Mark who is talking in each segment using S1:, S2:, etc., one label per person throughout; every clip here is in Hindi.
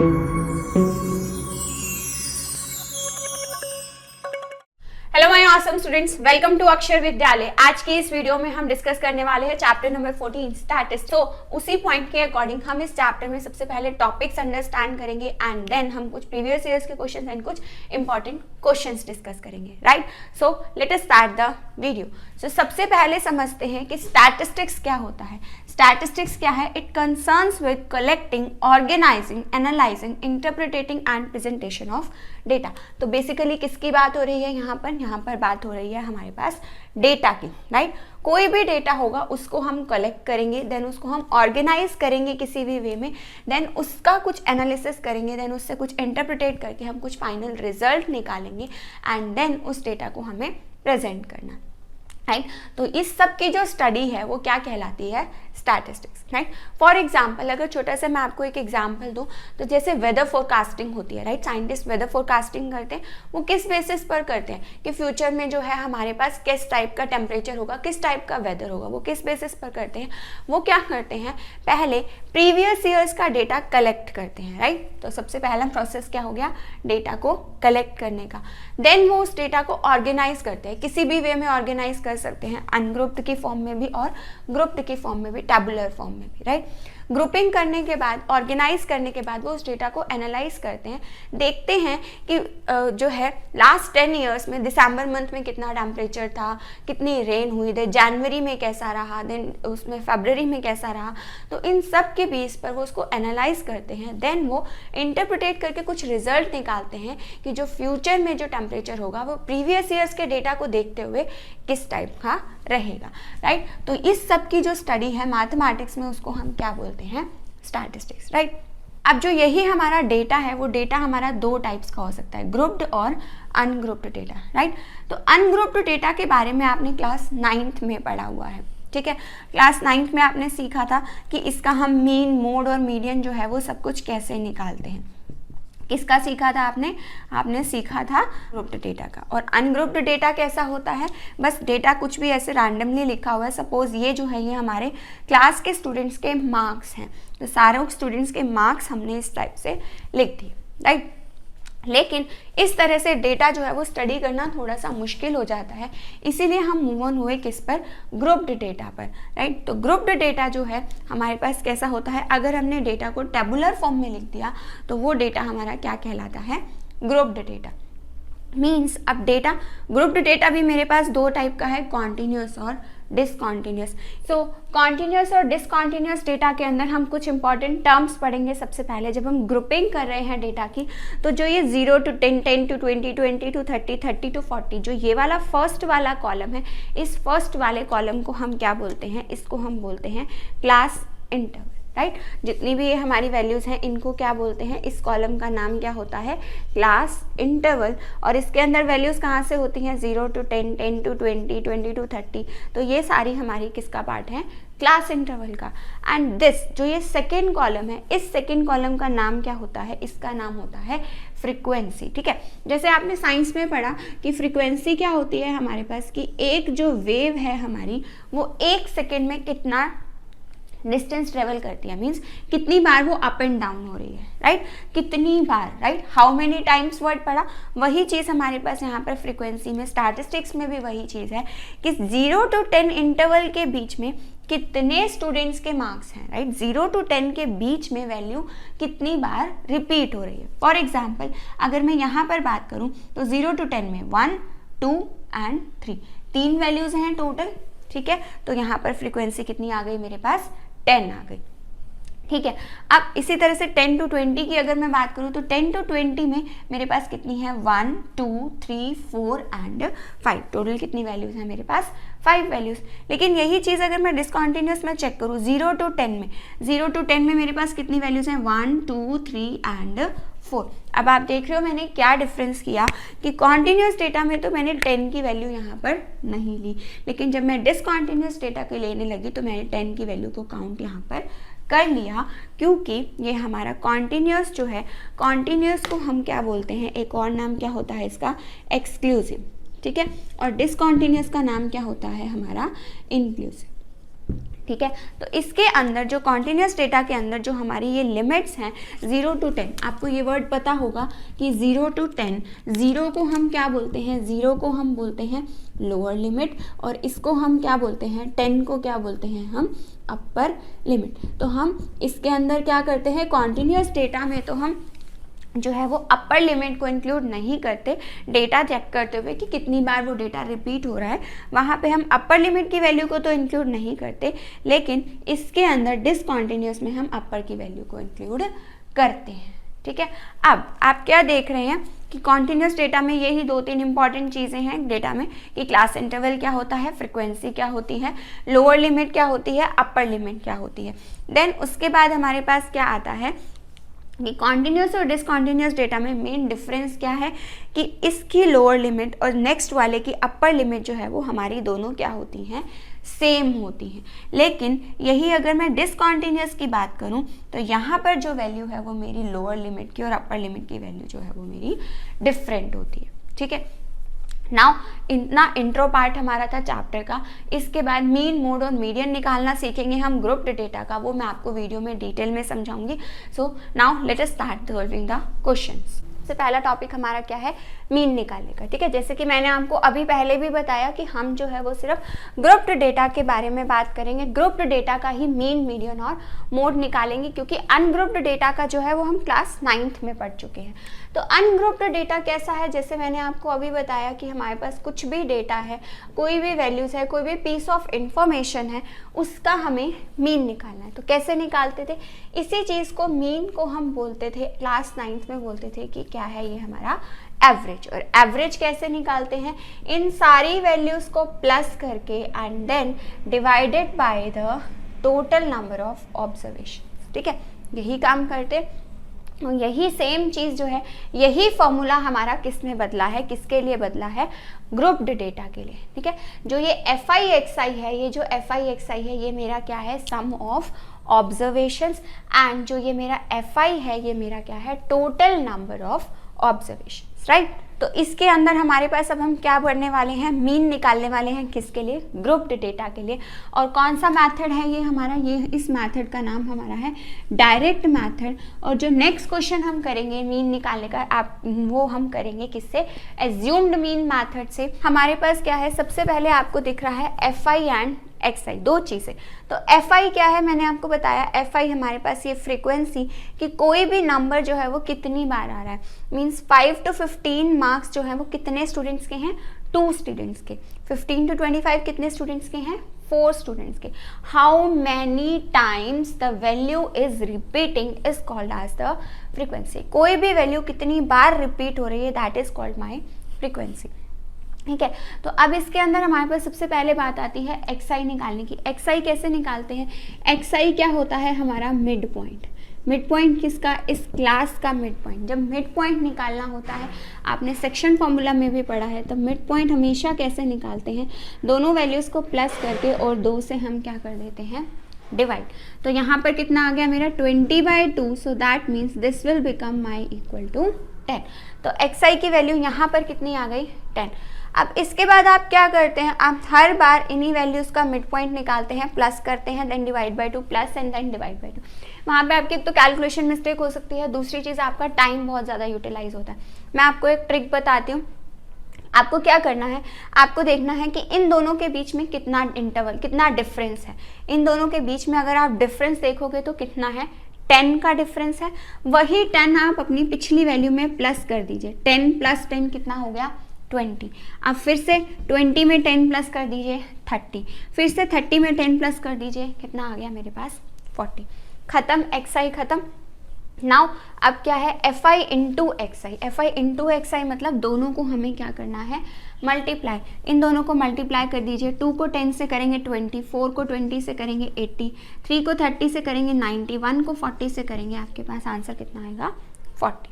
S1: Hello my awesome students, welcome to Akshar Vidyalaya. आज की इस वीडियो में हम डिस्कस करने वाले हैं चैप्टर नंबर 14 स्टैटिस्टिक्स। तो उसी पॉइंट के अकॉर्डिंग हम इस चैप्टर में सबसे पहले टॉपिक्स अंडरस्टैंड करेंगे एंड देन हम कुछ प्रीवियस ईयर्स के क्वेश्चंस एंड कुछ इंपॉर्टेंट क्वेश्चंस डिस्कस करेंगे, right. So let us start the video. So सबसे पहले समझते हैं कि स्टैटिस्टिक्स क्या होता है। स्टैटिस्टिक्स क्या है? It concerns with collecting, organising, analysing, interpreting and presentation of data. तो बेसिकली किसकी बात हो रही है यहाँ पर बात हो रही है हमारे पास डेटा की, राइट। कोई भी डेटा होगा उसको हम कलेक्ट करेंगे, देन उसको हम ऑर्गेनाइज करेंगे किसी भी वे में, देन उसका कुछ एनालिसिस करेंगे, देन उससे कुछ इंटरप्रिटेट करके हम कुछ फाइनल रिजल्ट निकालेंगे एंड देन उस डेटा को हमें प्रेजेंट करना, राइट। तो इस सब की जो स्टडी है वो क्या कहलाती है? Statistics, right. फॉर एग्जाम्पल, अगर छोटा सा मैं आपको एक एग्जाम्पल दूं, तो जैसे वेदर फोरकास्टिंग होती है, राइट। साइंटिस्ट वेदर फोरकास्टिंग करते हैं, वो किस बेसिस पर करते हैं कि फ्यूचर में जो है हमारे पास किस टाइप का टेम्परेचर होगा, किस टाइप का वेदर होगा, वो किस बेसिस पर करते हैं? वो क्या करते हैं, पहले प्रीवियस ईयर्स का डेटा कलेक्ट करते हैं, राइट। तो सबसे पहला प्रोसेस क्या हो गया? डेटा को कलेक्ट करने का। देन वो उस डेटा को ऑर्गेनाइज करते हैं, किसी भी वे में ऑर्गेनाइज कर सकते हैं, अनग्रुप्ड की फॉर्म में भी और ग्रुप्ड की फॉर्म में भी, टैबुलर फॉर्म में भी, राइट। ग्रुपिंग करने के बाद, ऑर्गेनाइज करने के बाद वो उस डेटा को एनालाइज करते हैं, देखते हैं कि जो है लास्ट 10 ईयर्स में दिसंबर मंथ में कितना टेम्परेचर था, कितनी रेन हुई, देन जनवरी में कैसा रहा, देन उसमें फरवरी में कैसा रहा। तो इन सब के बेस पर वो उसको एनालाइज करते हैं, देन वो इंटरप्रिटेट करके कुछ रिजल्ट निकालते हैं कि जो फ्यूचर में जो टेम्परेचर होगा वो प्रीवियस ईयर्स के डेटा को देखते हुए किस टाइप का रहेगा, राइट। तो इस सब की जो स्टडी है मैथमेटिक्स में उसको हम क्या बोलते हैं? Statistics, right. अब जो यही हमारा डेटा है वो डेटा हमारा दो टाइप्स का हो सकता है, ग्रुप्ड और अनग्रुप्ड डेटा, राइट। तो अनग्रुप्ड डेटा के बारे में आपने क्लास 9th में पढ़ा हुआ है, ठीक है। क्लास 9th में आपने सीखा था कि इसका हम मीन, मोड और मीडियन जो है वो सब कुछ कैसे निकालते हैं। किसका सीखा था आपने? आपने सीखा था ग्रुप्ड डेटा का। और अनग्रुप्ड डेटा कैसा होता है? बस डेटा कुछ भी ऐसे रैंडमली लिखा हुआ है। सपोज ये जो है ये हमारे क्लास के स्टूडेंट्स के मार्क्स हैं, तो सारे स्टूडेंट्स के मार्क्स हमने इस टाइप से लिख दिए, राइट। लेकिन इस तरह से डेटा जो है वो स्टडी करना थोड़ा सा मुश्किल हो जाता है, इसीलिए हम मूव ऑन हुए किस पर? ग्रुप्ड डेटा पर, राइट। तो ग्रुप्ड डेटा जो है हमारे पास कैसा होता है? अगर हमने डेटा को टेबुलर फॉर्म में लिख दिया तो वो डेटा हमारा क्या कहलाता है? Grouped data. मीन्स अब डेटा, ग्रुप्ड डेटा भी मेरे पास दो टाइप का है, कॉन्टिन्यूस और डिसकॉन्टिन्यूस। सो कॉन्टिन्यूस और डिसकॉन्टिन्यूस डेटा के अंदर हम कुछ इंपॉर्टेंट टर्म्स पढ़ेंगे। सबसे पहले जब हम ग्रुपिंग कर रहे हैं डेटा की, तो जो ये 0 to 10, 10 to 20, 20 to 30, 30 to 40, जो ये वाला फर्स्ट वाला कॉलम है, इस फर्स्ट वाले कॉलम को हम क्या बोलते हैं? इसको हम बोलते हैं क्लास इंटरवल, राइट। जितनी भी ये हमारी वैल्यूज़ हैं इनको क्या बोलते हैं? इस कॉलम का नाम क्या होता है? Class interval. और इसके अंदर वैल्यूज़ कहाँ से होती हैं? 0 to 10, 10 to 20, 20 to 30। तो ये सारी हमारी किसका पार्ट है? क्लास इंटरवल का। एंड दिस जो ये सेकेंड कॉलम है, इस सेकेंड कॉलम का नाम क्या होता है? इसका नाम होता है फ्रीक्वेंसी, ठीक है। जैसे आपने साइंस में पढ़ा कि फ्रीक्वेंसी क्या होती है हमारे पास, कि एक जो वेव है हमारी वो 1 सेकेंड में कितना डिस्टेंस ट्रेवल करती है, मीन्स कितनी बार वो अप एंड डाउन हो रही है, राइट। कितनी बार, right. How many times word पढ़ा, वही चीज़ हमारे पास यहाँ पर फ्रीक्वेंसी में, स्टैटिस्टिक्स में भी वही चीज़ है कि 0 to 10 इंटरवल के बीच में कितने स्टूडेंट्स के मार्क्स हैं, राइट। 0 to 10 के बीच में वैल्यू कितनी बार रिपीट हो रही है। फॉर एग्जाम्पल अगर मैं यहाँ पर बात करूँ तो 0 to 10 में 1, 2 एंड 3, 3 वैल्यूज़ हैं टोटल, ठीक है। तो यहाँ पर फ्रीक्वेंसी कितनी आ गई मेरे पास? 10 आ गई, ठीक है। अब इसी तरह से 10 to 20 की अगर मैं बात करूँ तो 10 to 20 में मेरे पास कितनी है? 1, 2, 3, 4 एंड 5। टोटल कितनी वैल्यूज़ हैं मेरे पास? 5 वैल्यूज़। लेकिन यही चीज़ अगर मैं डिसकॉन्टिन्यूस में चेक करूँ, 0 to 10 में, 0 to 10 में मेरे पास कितनी वैल्यूज़ हैं? 1, 2, 3 एंड 4। अब आप देख रहे हो मैंने क्या डिफरेंस किया कि कॉन्टिन्यूस डेटा में तो मैंने 10 की वैल्यू यहाँ पर नहीं ली, लेकिन जब मैं डिसकॉन्टिन्यूस डेटा को लेने लगी तो मैंने 10 की वैल्यू को काउंट यहाँ पर कर लिया, क्योंकि ये हमारा कॉन्टिन्यूस जो है, कॉन्टिन्यूस को हम क्या बोलते हैं? एक और नाम क्या होता है इसका? एक्सक्लूसिव, ठीक है। और डिसकॉन्टिन्यूस का नाम क्या होता है हमारा? इंक्लूसिव। ठीक है। तो इसके अंदर जो कॉन्टिन्यूस डेटा के अंदर जो हमारी ये लिमिट्स हैं 0 to 10, आपको ये वर्ड पता होगा कि 0 to 10, 0 को हम क्या बोलते हैं, 0 को हम बोलते हैं लोअर लिमिट और इसको हम क्या बोलते हैं, 10 को क्या बोलते हैं हम अपर लिमिट। तो हम इसके अंदर क्या करते हैं, कॉन्टिन्यूस डेटा में तो हम जो है वो अपर लिमिट को इंक्लूड नहीं करते, डेटा चेक करते हुए कि कितनी बार वो डेटा रिपीट हो रहा है, वहाँ पे हम अपर लिमिट की वैल्यू को तो इंक्लूड नहीं करते, लेकिन इसके अंदर डिसकॉन्टिन्यूस में हम अपर की वैल्यू को इंक्लूड करते हैं। ठीक है। अब आप क्या देख रहे हैं कि कॉन्टिन्यूस डेटा में यही 2-3 इंपॉर्टेंट चीज़ें हैं डेटा में कि क्लास इंटरवल क्या होता है, फ्रिक्वेंसी क्या होती है, लोअर लिमिट क्या होती है, अपर लिमिट क्या होती है। देन उसके बाद हमारे पास क्या आता है कि कॉन्टिन्यूस और डिसकॉन्टिन्यूस डेटा में मेन डिफरेंस क्या है कि इसकी लोअर लिमिट और नेक्स्ट वाले की अपर लिमिट जो है वो हमारी दोनों क्या होती हैं, सेम होती हैं। लेकिन यही अगर मैं डिसकॉन्टिन्यूस की बात करूं तो यहाँ पर जो वैल्यू है वो मेरी लोअर लिमिट की और अपर लिमिट की वैल्यू जो है वो मेरी डिफरेंट होती है। ठीक है। नाउ इतना इंट्रो पार्ट हमारा था चैप्टर का। इसके बाद मीन, मोड और मीडियन निकालना सीखेंगे हम ग्रुप्ड डेटा का, वो मैं आपको वीडियो में डिटेल में समझाऊंगी। So now let us start solving the questions. सबसे पहला टॉपिक हमारा क्या है, मीन निकालने का। ठीक है। जैसे कि मैंने आपको अभी पहले भी बताया कि हम जो है वो सिर्फ ग्रुप्ड डेटा के बारे में बात करेंगे, ग्रुप्ड डेटा का ही मीन, मीडियन और मोड निकालेंगे, क्योंकि अनग्रुप्ड डेटा का जो है वो हम क्लास 9th में पढ़ चुके हैं। तो अनग्रुप्ड डेटा कैसा है, जैसे मैंने आपको अभी बताया कि हमारे पास कुछ भी डेटा है, कोई भी वैल्यूज है, कोई भी पीस ऑफ इंफॉर्मेशन है, उसका हमें मीन निकालना है। तो कैसे निकालते थे, इसी चीज़ को मीन को हम बोलते थे क्लास 9th में, बोलते थे कि क्या है ये हमारा एवरेज। और एवरेज कैसे निकालते हैं, इन सारी वैल्यूज को प्लस करके and then divided by the total number of observation. ठीक है, यही काम करते। और यही सेम चीज़ जो है, यही फॉर्मूला हमारा किस में बदला है, किसके लिए बदला है, ग्रुप्ड डेटा के लिए। ठीक है। जो ये FIXI है, ये जो FIXI है ये मेरा क्या है, सम ऑफ ऑब्जर्वेशंस, एंड जो ये मेरा FI है ये मेरा क्या है, total number of observations. Right. तो इसके अंदर हमारे पास अब हम क्या पढ़ने वाले हैं, मीन निकालने वाले हैं, किसके लिए, ग्रुप्ड डेटा के लिए। और कौन सा मेथड है ये हमारा, ये इस मेथड का नाम हमारा है डायरेक्ट मेथड। और जो नेक्स्ट क्वेश्चन हम करेंगे मीन निकालने का, वो हम करेंगे किससे, एज्यूम्ड मीन मेथड से। हमारे पास क्या है, सबसे पहले आपको दिख रहा है FI एंड XI, दो चीज़ें। तो FI क्या है, मैंने आपको बताया, FI हमारे पास ये फ्रीक्वेंसी कि कोई भी नंबर जो है वो कितनी बार आ रहा है, मीन्स 5 to 15 मार्क्स जो है वो कितने स्टूडेंट्स के हैं, 2 स्टूडेंट्स के। 15 to 25 कितने स्टूडेंट्स के हैं, 4 स्टूडेंट्स के। How many times the value is repeating is called as the frequency. कोई भी वैल्यू कितनी बार रिपीट हो रही है, that is called my frequency. ठीक है। तो अब इसके अंदर हमारे पास सबसे पहले बात आती है XI निकालने की। XI कैसे निकालते हैं, XI क्या होता है, हमारा मिड पॉइंट। मिड पॉइंट किसका, इस क्लास का मिड पॉइंट। जब मिड पॉइंट निकालना होता है, आपने सेक्शन फॉर्मूला में भी पढ़ा है, तो मिड पॉइंट हमेशा कैसे निकालते हैं, दोनों वैल्यूज़ को प्लस करके और 2 से हम क्या कर देते हैं, डिवाइड। तो यहाँ पर कितना आ गया मेरा 20/2, so that means this will become my equal to 10। तो XI की वैल्यू यहाँ पर कितनी आ गई, 10। अब इसके बाद आप क्या करते हैं, आप हर बार इन्हीं वैल्यूज़ का मिड पॉइंट निकालते हैं, प्लस करते हैं, then divide by 2, plus and then divide by 2। वहाँ पे आपकी तो कैलकुलेशन मिस्टेक हो सकती है, दूसरी चीज़ आपका टाइम बहुत ज़्यादा यूटिलाइज होता है। मैं आपको एक ट्रिक बताती हूँ। आपको क्या करना है, आपको देखना है कि इन दोनों के बीच में कितना इंटरवल, कितना डिफरेंस है। इन दोनों के बीच में अगर आप डिफरेंस देखोगे तो कितना है, 10 का डिफरेंस है। वही 10 आप अपनी पिछली वैल्यू में प्लस कर दीजिए। 10 + 10 कितना हो गया, 20। अब फिर से 20 में 10 प्लस कर दीजिए, 30। फिर से 30 में 10 प्लस कर दीजिए, कितना आ गया मेरे पास, 40। खत्म, XI खत्म। नाउ अब क्या है, FI into XI। FI into XI मतलब दोनों को हमें क्या करना है, मल्टीप्लाई। इन दोनों को मल्टीप्लाई कर दीजिए। 2 को 10 से करेंगे 20, 4 को 20 से करेंगे 80, 3 को 30 से करेंगे 90, 1 को 40 से करेंगे, आपके पास आंसर कितना आएगा, 40।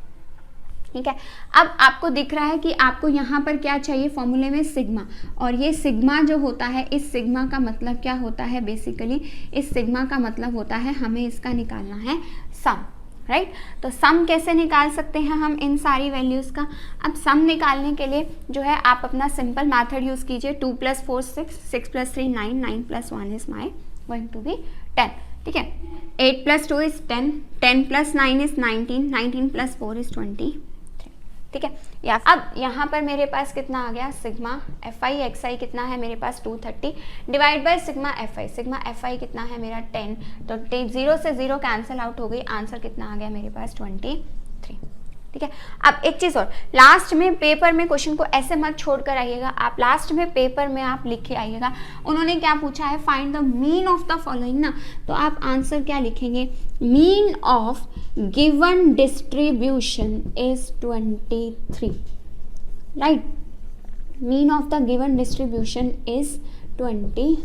S1: ठीक है। अब आपको दिख रहा है कि आपको यहाँ पर क्या चाहिए, फॉर्मूले में सिग्मा। और ये सिग्मा जो होता है, इस सिग्मा का मतलब क्या होता है, बेसिकली इस सिग्मा का मतलब होता है हमें इसका निकालना है सम। राइट। तो सम कैसे निकाल सकते हैं हम इन सारी वैल्यूज़ का। अब सम निकालने के लिए जो है आप अपना सिंपल मेथड यूज़ कीजिए। 2 + 4 6, 6 + 3 9, 9 + 1 is my going to be 10, ठीक है। 8 + 2 इज 10, 10 + 9 इज 19, 19 + 4 इज 23, ठीक है। या अब यहाँ पर मेरे पास कितना आ गया, सिग्मा एफ आई एक्स आई कितना है मेरे पास 230 divide by sigma F I कितना है मेरा 10, तो 0 से 0 कैंसिल आउट हो गई, आंसर कितना आ गया मेरे पास 23, ठीक है। अब एक चीज़ और, लास्ट में पेपर में क्वेश्चन को ऐसे मत छोड़ कर आइएगा, आप लास्ट में पेपर में आप लिख के आइएगा। उन्होंने क्या पूछा है, find the mean of the following ना, तो आप आंसर क्या लिखेंगे, mean of given distribution is 23, right. Mean of the given distribution is 23,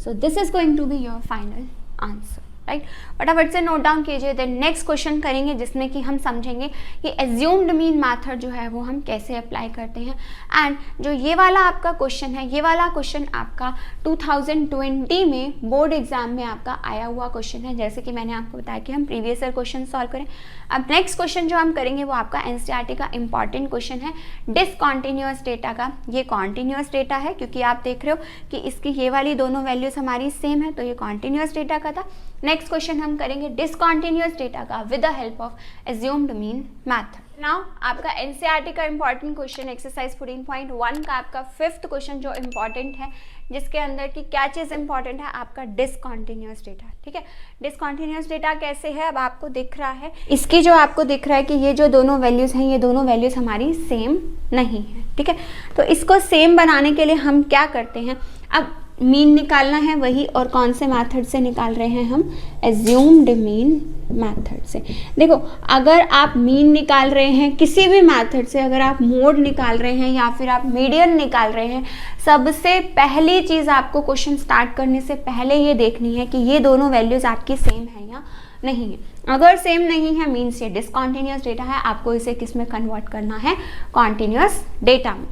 S1: so this is going to be your final answer, right. फटाफट से नोट डाउन कीजिए। देन नेक्स्ट क्वेश्चन करेंगे जिसमें कि हम समझेंगे कि एज्यूम्ड मीन मेथड जो है वो हम कैसे अप्लाई करते हैं। एंड जो ये वाला आपका क्वेश्चन है, ये वाला क्वेश्चन आपका 2020 में बोर्ड एग्जाम में आपका आया हुआ क्वेश्चन है, जैसे कि मैंने आपको बताया कि हम प्रीवियस ईयर क्वेश्चन सॉल्व करें। अब नेक्स्ट क्वेश्चन जो हम करेंगे वो आपका एनसीईआरटी का इंपॉर्टेंट क्वेश्चन है डिसकॉन्टिन्यूअस डेटा का। ये कॉन्टिन्यूअस डेटा है क्योंकि आप देख रहे हो कि इसकी ये वाली दोनों वैल्यूज हमारी सेम है, तो ये कॉन्टिन्यूअस डेटा का था। नेक्स्ट क्वेश्चन हम करेंगे डिसकॉन्टिन्यूअस डेटा का with the help of assumed mean method. Now आपका एनसीईआरटी का इंपॉर्टेंट क्वेश्चन एक्सरसाइज 14.1 का आपका 5th क्वेश्चन जो इंपॉर्टेंट है, जिसके अंदर की क्या चीज़ इंपॉर्टेंट है, आपका डिसकॉन्टिन्यूअस डेटा, ठीक है। डिसकॉन्टिन्यूअस डेटा कैसे है, अब आपको दिख रहा है, इसकी जो आपको दिख रहा है कि ये जो दोनों वैल्यूज़ हैं, ये दोनों वैल्यूज़ हमारी सेम नहीं है, ठीक है। तो इसको सेम बनाने के लिए हम क्या करते हैं, अब मीन निकालना है वही, और कौन से मेथड से निकाल रहे हैं हम, एज्यूम्ड मीन मेथड से। देखो अगर आप मीन निकाल रहे हैं किसी भी मेथड से, अगर आप मोड निकाल रहे हैं या फिर आप मीडियन निकाल रहे हैं, सबसे पहली चीज़ आपको क्वेश्चन स्टार्ट करने से पहले ये देखनी है कि ये दोनों वैल्यूज़ आपकी सेम है या नहीं है। अगर सेम नहीं है मीन्स ये डिसकॉन्टिन्यूअस डेटा है, आपको इसे किस में कन्वर्ट करना है, कॉन्टिन्यूअस डेटा में।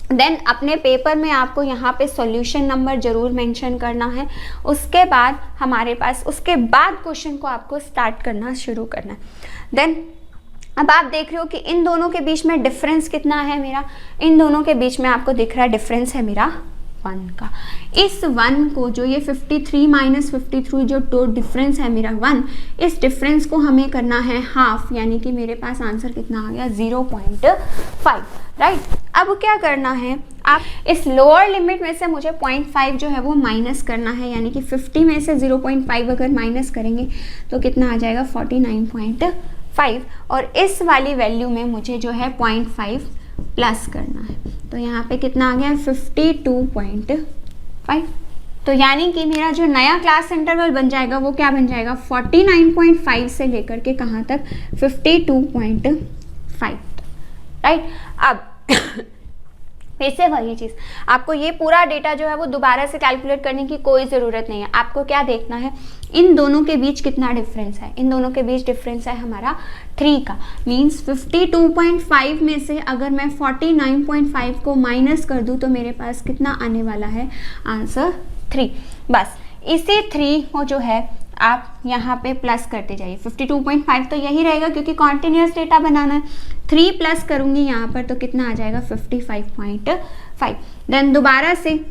S1: देन अपने पेपर में आपको यहाँ पे सॉल्यूशन नंबर जरूर मेंशन करना है। उसके बाद हमारे पास, उसके बाद क्वेश्चन को आपको स्टार्ट करना शुरू करना है। देन अब आप देख रहे हो कि इन दोनों के बीच में डिफरेंस कितना है मेरा, इन दोनों के बीच में आपको दिख रहा है डिफरेंस है मेरा 1 का। इस 1 को, जो ये 53 - 53 जो तो डिफरेंस है मेरा 1, इस डिफरेंस को हमें करना है हाफ, यानी कि मेरे पास आंसर कितना आ गया 0.5, राइट। अब क्या करना है, आप इस लोअर लिमिट में से मुझे 0.5 जो है वो माइनस करना है, यानी कि 50 में से 0.5 अगर माइनस करेंगे तो कितना आ जाएगा 49.5, और इस वाली वैल्यू में मुझे जो है 0.5 प्लस करना है, तो यहाँ पे कितना आ गया 52.5। तो यानी कि मेरा जो नया क्लास इंटरवल बन जाएगा वो क्या बन जाएगा, 49.5 से लेकर के कहाँ तक 52.5, राइट। अब फिर से वही चीज़, आपको ये पूरा डेटा जो है वो दोबारा से कैलकुलेट करने की कोई ज़रूरत नहीं है। आपको क्या देखना है, इन दोनों के बीच कितना डिफरेंस है, इन दोनों के बीच डिफरेंस है हमारा 3 का। मीन्स 52.5 में से अगर मैं 49.5 को माइनस कर दूँ तो मेरे पास कितना आने वाला है, आंसर 3। बस इसी 3 को जो है आप यहाँ पे प्लस करते जाइए। 52.5 तो यही रहेगा क्योंकि कॉन्टिन्यूअस डेटा बनाना है। 3 प्लस करूँगी यहाँ पर तो कितना आ जाएगा 55.5। देन दोबारा से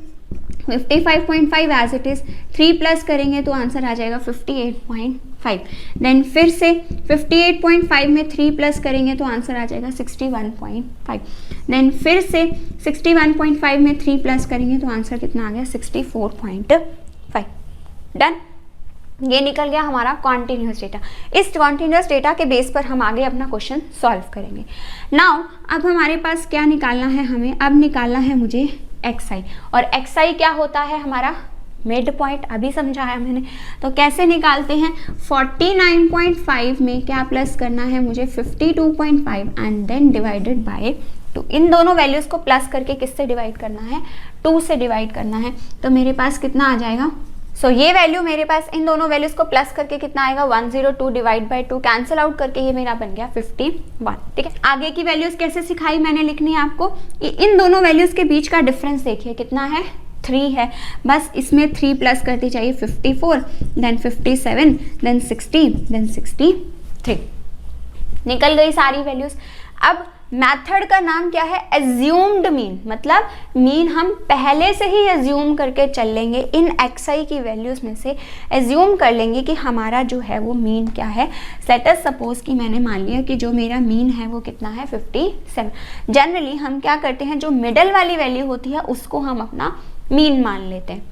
S1: 55.5 एज इट इज़, 3 प्लस करेंगे तो आंसर आ जाएगा 58.5। देन फिर से 58.5 में 3 प्लस करेंगे तो आंसर आ जाएगा 61.5। देन फिर से 61.5 में 3 प्लस करेंगे तो आंसर कितना आ गया 64.5। डन, ये निकल गया हमारा कॉन्टिन्यूअस डेटा। इस कॉन्टिन्यूअस डेटा के बेस पर हम आगे अपना क्वेश्चन सॉल्व करेंगे। नाउ अब हमारे पास क्या निकालना है, हमें अब निकालना है मुझे एक्स आई, और एक्स आई क्या होता है हमारा मिड पॉइंट, अभी समझाया मैंने। तो कैसे निकालते हैं, 49.5 में क्या प्लस करना है मुझे 52.5 एंड देन डिवाइडेड बाय 2। इन दोनों वैल्यूज़ को प्लस करके किससे डिवाइड करना है, 2 से डिवाइड करना है। तो मेरे पास कितना आ जाएगा, ये वैल्यू मेरे पास इन दोनों वैल्यूज को प्लस करके कितना आएगा 102 डिवाइड बाई 2, कैंसिल आउट करके ये मेरा बन गया 51। ठीक है, आगे की वैल्यूज कैसे सिखाई मैंने लिखनी है आपको, इन दोनों वैल्यूज के बीच का डिफरेंस देखिए कितना है 3 है। बस इसमें 3 प्लस करते चाहिए 54, देन 57, देन 60, देन 63। निकल गई सारी वैल्यूज। अब मेथड का नाम क्या है, एज्यूम्ड मीन, मतलब मीन हम पहले से ही एज्यूम करके चल लेंगे, इन xi की वैल्यूज में से एज्यूम कर लेंगे कि हमारा जो है वो मीन क्या है। लेट अस सपोज कि मैंने मान लिया कि जो मेरा मीन है वो कितना है 57। जनरली हम क्या करते हैं, जो मिडल वाली वैल्यू होती है उसको हम अपना मीन मान लेते हैं,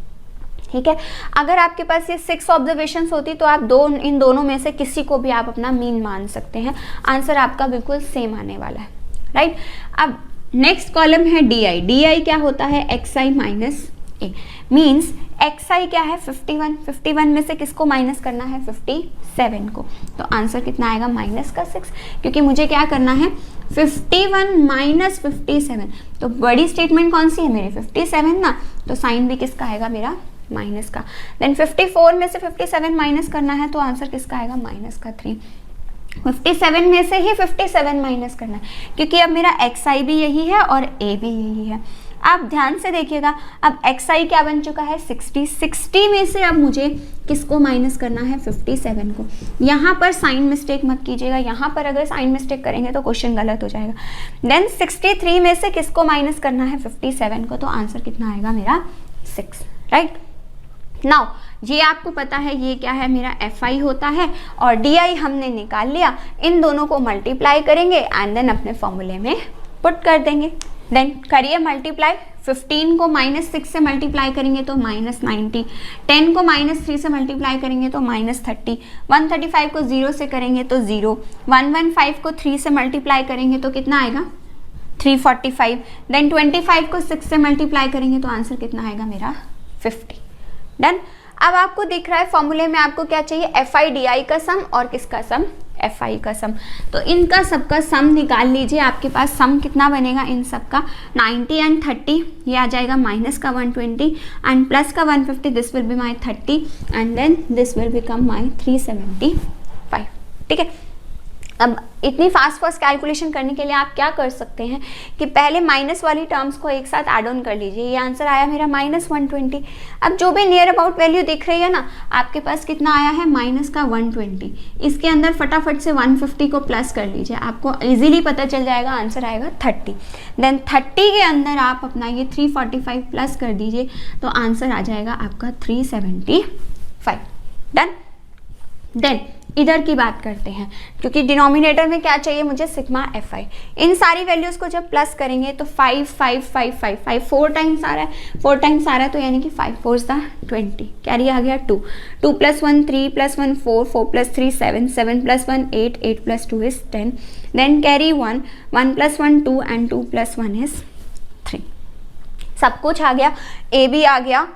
S1: ठीक है। अगर आपके पास ये 6 ऑब्जर्वेशंस होती तो आप इन दोनों में से किसी को भी आप अपना मीन मान सकते हैं। आंसर आपका बिल्कुल सेम आने वाला है, राइट। अब नेक्स्ट कॉलम है डी आई क्या होता है, xi माइनस ए, मीन्स xi क्या है 51 में से किसको माइनस करना है 57 को, तो आंसर कितना आएगा माइनस का 6, क्योंकि मुझे क्या करना है 51 माइनस 57, तो बड़ी स्टेटमेंट कौन सी है मेरी 57 ना, तो साइन भी किसका आएगा मेरा माइनस का। देन 54 में से 57 माइनस करना है तो आंसर किसका आएगा माइनस का 3। 57 में से ही 57 माइनस करना है, क्योंकि अब मेरा xi भी यही है और a भी यही है। आप ध्यान से देखिएगा, अब xi क्या बन चुका है 60 में से अब मुझे किसको माइनस करना है 57 को। यहाँ पर साइन मिस्टेक मत कीजिएगा, यहाँ पर अगर साइन मिस्टेक करेंगे तो क्वेश्चन गलत हो जाएगा। देन 63 में से किसको माइनस करना है 57 को, तो आंसर कितना आएगा मेरा 6, राइट। नाउ ये आपको पता है ये क्या है मेरा fi होता है और di हमने निकाल लिया, इन दोनों को मल्टीप्लाई करेंगे एंड देन अपने फॉर्मूले में पुट कर देंगे। देन करिए मल्टीप्लाई, 15 को -6 से मल्टीप्लाई करेंगे तो -90, 10 को -3 से मल्टीप्लाई करेंगे तो -30, 135 को 0 से करेंगे तो 0, 115 को 3 से मल्टीप्लाई करेंगे तो कितना आएगा 345, देन 25 को 6 से मल्टीप्लाई करेंगे तो आंसर कितना आएगा मेरा 50। डन। अब आपको दिख रहा है फॉर्मूले में आपको क्या चाहिए, fi di का सम और किसका सम, fi का सम, तो इनका सबका सम निकाल लीजिए। आपके पास सम कितना बनेगा इन सब का 90 एंड 30, ये आ जाएगा माइनस का 120 एंड प्लस का 150, this will be my 30 and then this will become my 375, ठीक है। अब इतनी फास्ट कैलकुलेशन करने के लिए आप क्या कर सकते हैं कि पहले माइनस वाली टर्म्स को एक साथ ऐड ऑन कर लीजिए। ये आंसर आया मेरा -120। अब जो भी नियर अबाउट वैल्यू दिख रही है ना, आपके पास कितना आया है माइनस का 120, इसके अंदर फटाफट से 150 को प्लस कर लीजिए, आपको इजीली पता चल जाएगा आंसर आएगा 30। देन 30 के अंदर आप अपना ये 345 प्लस कर दीजिए तो आंसर आ जाएगा आपका 375। डन। देन इधर की बात करते हैं, क्योंकि डिनोमिनेटर में क्या चाहिए मुझे सिग्मा fi। इन सारी वैल्यूज़ को जब प्लस करेंगे तो 5 5 5 5 5 4 टाइम्स आ रहा है, 4 टाइम्स आ रहा है तो यानी कि 5 4 20, कैरी आ गया 2 2 + 1 3 + 1 4 4 + 3 7 7 + 1 8 8 + 2 is 10, then carry 1 1 + 1 2 and 2 + 1 is 3। सब कुछ आ गया, a भी आ गया,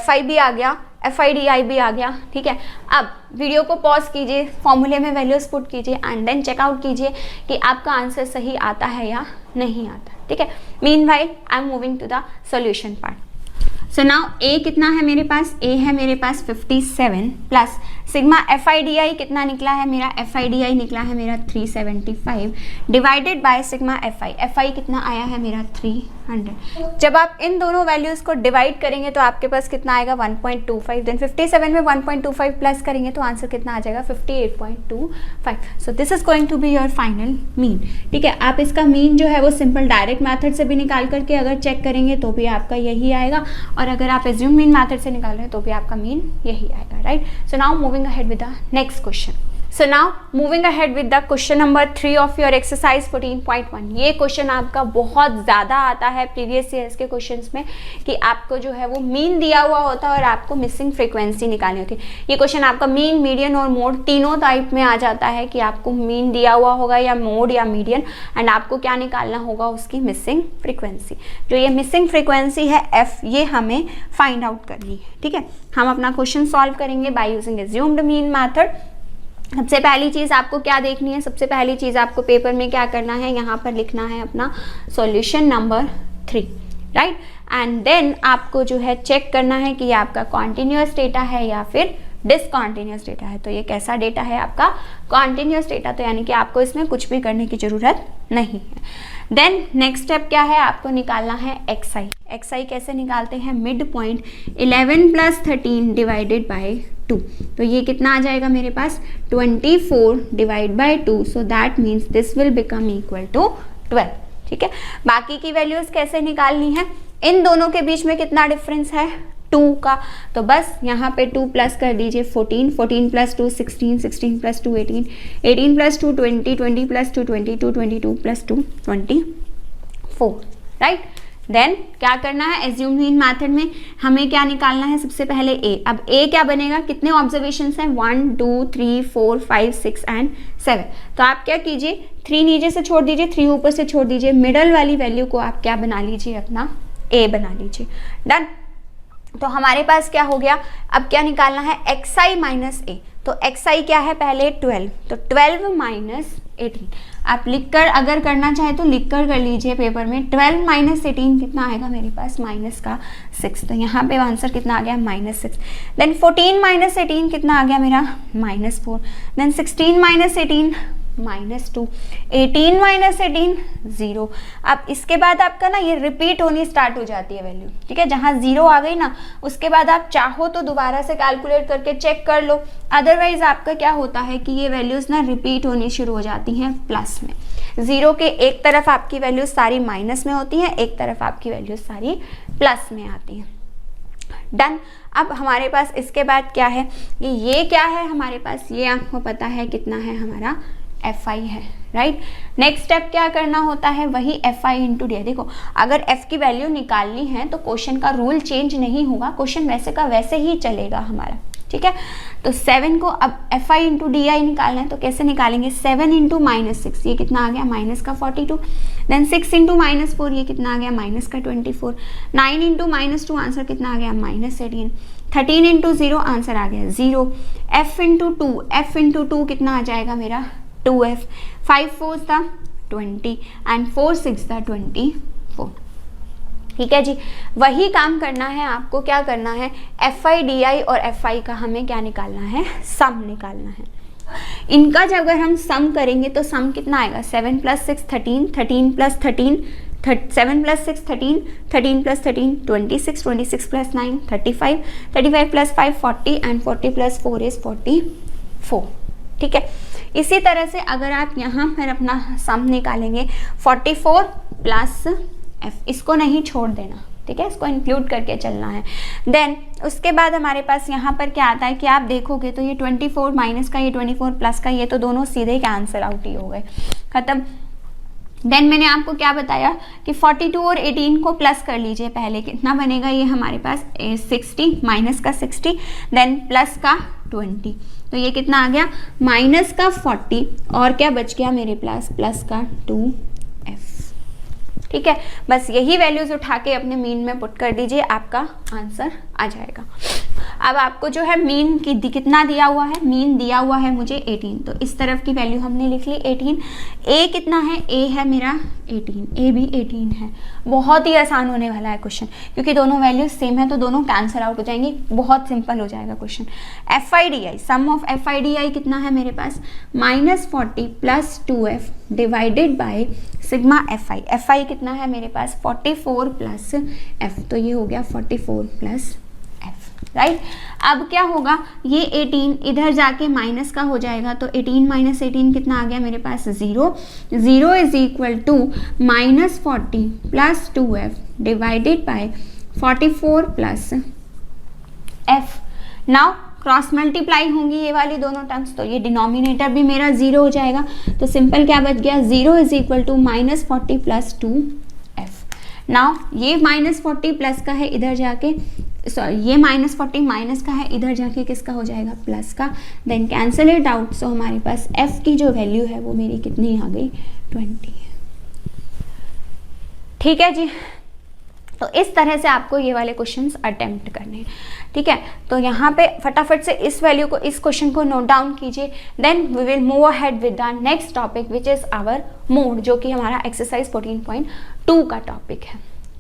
S1: fi भी आ गया, fi di भी आ गया, ठीक है। अब वीडियो को पॉज कीजिए, फॉर्मूले में वैल्यूज पुट कीजिए एंड देन चेकआउट कीजिए कि आपका आंसर सही आता है या नहीं आता, ठीक है। Meanwhile I am moving to the solution part. So now a कितना है मेरे पास, a है मेरे पास 57 प्लस सिग्मा fi di कितना निकला है मेरा, fi di निकला है मेरा 375 डिवाइडेड बाय सिग्मा fi कितना आया है मेरा 300। जब आप इन दोनों वैल्यूज़ को डिवाइड करेंगे तो आपके पास कितना आएगा 1.25, देन 57 में 1.25 प्लस करेंगे तो आंसर कितना आ जाएगा 58.25। So this is going to be your final mean, ठीक है। आप इसका मीन जो है वो सिंपल डायरेक्ट मेथड से भी निकाल करके अगर चेक करेंगे तो भी आपका यही आएगा, और अगर आप एज्यूम मीन मेथड से निकाल रहे हैं तो भी आपका मीन यही आएगा, right. So now moving ahead with the next question. So now moving ahead with the question number 3 of your exercise 14.1। ये क्वेश्चन आपका बहुत ज़्यादा आता है प्रीवियस ईयर्स के क्वेश्चंस में कि आपको जो है वो मीन दिया हुआ होता है और आपको मिसिंग फ्रीक्वेंसी निकालनी होती है। ये क्वेश्चन आपका मीन, मीडियन और मोड तीनों टाइप में आ जाता है कि आपको मीन दिया हुआ होगा या मोड या मीडियन, एंड आपको क्या निकालना होगा उसकी मिसिंग फ्रीक्वेंसी। जो ये मिसिंग फ्रीक्वेंसी है f, ये हमें फाइंड आउट करनी है, ठीक है। हम अपना क्वेश्चन सॉल्व करेंगे by using assumed mean method. सबसे पहली चीज़ आपको क्या देखनी है, सबसे पहली चीज़ आपको पेपर में क्या करना है, यहाँ पर लिखना है अपना solution number 3, right. And then आपको जो है चेक करना है कि ये आपका कॉन्टिन्यूअस डेटा है या फिर डिसकॉन्टिन्यूअस डेटा है। तो ये कैसा डेटा है आपका कॉन्टिन्यूअस डेटा, तो यानी कि आपको इसमें कुछ भी करने की ज़रूरत नहीं है। देन नेक्स्ट स्टेप क्या है, आपको निकालना है xi कैसे निकालते हैं, मिड पॉइंट 11 + 13 डिवाइडेड बाय 2, तो ये कितना आ जाएगा मेरे पास 24 divide by 2, so that means this will become equal to 12, ठीक है। बाकी की वैल्यूज कैसे निकालनी है, इन दोनों के बीच में कितना डिफरेंस है 2 का, तो बस यहाँ पे 2 प्लस कर दीजिए 14, 14 plus 2 16, 16 plus 2 18, 18 plus 2 20, 20 plus 2 22, 22 plus 2 24, right. Then क्या करना है, एज्यूम मीन मेथड में हमें क्या निकालना है, सबसे पहले ए। अब ए क्या बनेगा, कितने ऑब्जर्वेशंस हैं 1 2 3 4 5 6 एंड 7, तो आप क्या कीजिए 3 नीचे से छोड़ दीजिए, 3 ऊपर से छोड़ दीजिए, मिडल वाली वैल्यू को आप क्या बना लीजिए, अपना ए बना लीजिए। डन। तो हमारे पास क्या हो गया, अब क्या निकालना है xi माइनस ए, तो xi क्या है पहले 12, तो 12 माइनस 18 आप लिखकर अगर करना चाहे तो लिखकर कर लीजिए पेपर में। 12 माइनस 18 कितना आएगा मेरे पास, माइनस का 6, तो यहाँ पे आंसर कितना आ गया -6। देन 14 माइनस 18 कितना आ गया मेरा -4, देन 16 माइनस 18 -2, 18 माइनस 18 0। अब इसके बाद आपका ना ये रिपीट होनी स्टार्ट हो जाती है वैल्यू, ठीक है। जहाँ 0 आ गई ना, उसके बाद आप चाहो तो दोबारा से कैलकुलेट करके चेक कर लो, अदरवाइज आपका क्या होता है कि ये वैल्यूज ना रिपीट होनी शुरू हो जाती हैं प्लस में। 0 के एक तरफ आपकी वैल्यूज सारी माइनस में होती हैं, एक तरफ आपकी वैल्यूज सारी प्लस में आती हैं। डन। अब हमारे पास इसके बाद क्या है, ये क्या है हमारे पास, ये आपको पता है कितना है हमारा fi है, राइट। नेक्स्ट स्टेप क्या करना होता है, वही fi इंटू डी। देखो अगर f की वैल्यू निकालनी है तो क्वेश्चन का रूल चेंज नहीं होगा, क्वेश्चन वैसे का वैसे ही चलेगा हमारा, ठीक है। तो 7 को अब fi इंटू डी आई निकालना है, तो कैसे निकालेंगे, 7 इंटू -6 ये कितना आ गया, माइनस का 42, देन 6 इंटू -4 ये कितना आ गया, माइनस का 24, 9 इंटू -2 आंसर कितना आ गया, -18, 13 इंटू 0 आंसर आ गया 0, f इंटू 2 कितना आ जाएगा मेरा 2f, 5 4 था 20 एंड 4 6 था 24, ठीक है जी। वही काम करना है आपको, क्या करना है, fi di और fi का हमें क्या निकालना है, सम निकालना है। इनका जब अगर हम सम करेंगे तो सम कितना आएगा, 7 plus 6 13, 13 plus 13 7 plus 6 13, 13 plus 13 26, 26 plus 9 35, 35 plus 5 40 and 40 plus 4 is 44, ठीक है। इसी तरह से अगर आप यहाँ पर अपना सम निकालेंगे 44 प्लस f, इसको नहीं छोड़ देना, ठीक है, इसको इंक्लूड करके चलना है। देन उसके बाद हमारे पास यहाँ पर क्या आता है कि आप देखोगे तो ये 24 माइनस का, ये 24 प्लस का, ये तो दोनों सीधे कैंसिल आउट ही हो गए, खत्म। देन मैंने आपको क्या बताया कि 42 और 18 को प्लस कर लीजिए, पहले कितना बनेगा ये हमारे पास 60 माइनस का 60, देन प्लस का 20, तो ये कितना आ गया माइनस का 40 और क्या बच गया मेरे पास प्लस का 2f, ठीक है। बस यही वैल्यूज उठा के अपने मीन में पुट कर दीजिए, आपका आंसर आ जाएगा। अब आपको जो है मीन की कितना दिया हुआ है, मीन दिया हुआ है मुझे 18, तो इस तरफ की वैल्यू हमने लिख ली 18। ए कितना है, ए है मेरा 18, ए भी 18 है। बहुत ही आसान होने वाला है क्वेश्चन, क्योंकि दोनों वैल्यूज सेम है तो दोनों कैंसिल आउट हो जाएंगी, बहुत सिंपल हो जाएगा question. FIDI, sum of FIDI कितना है मेरे पास, -40 plus 2f divided by sigma FI कितना है मेरे पास 44 प्लस f, तो ये हो गया 44 प्लस f, राइट। अब क्या होगा, ये 18 इधर जाके माइनस का हो जाएगा, तो 18 माइनस 18 कितना आ गया मेरे पास 0, 0 is equal to -40 plus 2f divided by 44 plus f। Now cross multiply होंगी ये वाली दोनों टर्म्स, तो ये डिनोमिनेटर भी मेरा 0 हो जाएगा, तो सिंपल क्या बच गया, 0 is equal to -40 plus 2f। Now ये -40 प्लस का है इधर जाके, सॉरी ये -40 माइनस का है इधर जाके किसका हो जाएगा, प्लस का, देन कैंसिल इट आउट। सो हमारे पास f की जो वैल्यू है वो मेरी कितनी आ गई 20, ठीक है जी। तो इस तरह से आपको ये वाले क्वेश्चंस अटेम्प्ट करने हैं, ठीक है। तो यहाँ पे फटाफट से इस वैल्यू को, इस क्वेश्चन को नोट डाउन कीजिए, then we will move ahead with the next topic which is our mode, जो कि हमारा एक्सरसाइज 14.2 का टॉपिक है,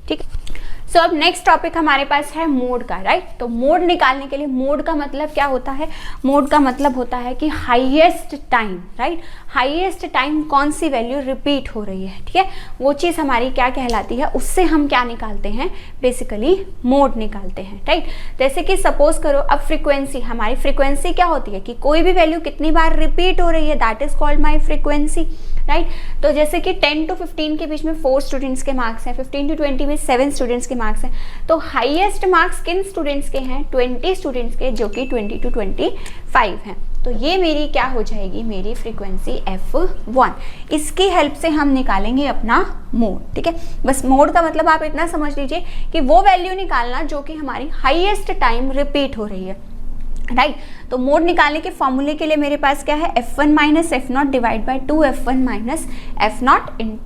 S1: ठीक है। सो अब नेक्स्ट टॉपिक हमारे पास है मोड का, राइट। तो मोड निकालने के लिए, मोड का मतलब क्या होता है, मोड का मतलब होता है कि highest time, right, highest time कौन सी वैल्यू रिपीट हो रही है, ठीक है, वो चीज़ हमारी क्या कहलाती है, उससे हम क्या निकालते हैं, बेसिकली मोड निकालते हैं, राइट। जैसे कि सपोज करो अब फ्रीक्वेंसी, हमारी फ्रीक्वेंसी क्या होती है कि कोई भी वैल्यू कितनी बार रिपीट हो रही है, that is called my frequency, right. तो जैसे कि 10 to 15 के बीच में 4 स्टूडेंट्स के मार्क्स हैं, 15 to 20 में 7 स्टूडेंट्स के मार्क्स हैं, तो हाईएस्ट मार्क्स किन स्टूडेंट्स के हैं? 20 स्टूडेंट्स के, जो कि 20 to 25 हैं। तो ये मेरी क्या हो जाएगी? मेरी फ्रीक्वेंसी F1। इसकी हेल्प से हम निकालेंगे अपना मोड, ठीक है। बस मोड का मतलब आप इतना समझ लीजिए कि वो वैल्यू निकालना जो कि हमारी हाईएस्ट टाइम रिपीट हो रही है, राइट। तो मोड निकालने के फॉर्मूले के लिए मेरे पास क्या है? F1 minus F0 divide by 2 F1 minus F0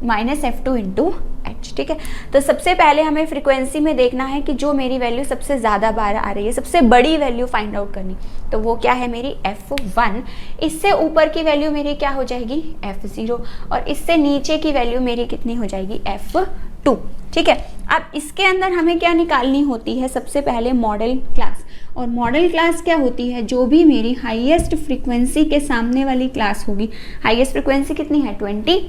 S1: minus F2 into H, ठीक है। तो सबसे पहले हमें फ्रीक्वेंसी में देखना है कि जो मेरी वैल्यू सबसे ज़्यादा बार आ रही है, सबसे बड़ी वैल्यू फाइंड आउट करनी, तो वो क्या है? मेरी F1। इससे ऊपर की वैल्यू मेरी क्या हो जाएगी? F0। और इससे नीचे की वैल्यू मेरी कितनी हो जाएगी? F2, ठीक है। अब इसके अंदर हमें क्या निकालनी होती है? सबसे पहले मॉडल क्लास। और मॉडल क्लास क्या होती है? जो भी मेरी हाईएस्ट फ्रीक्वेंसी के सामने वाली क्लास होगी। हाईएस्ट फ्रीक्वेंसी कितनी है? 20।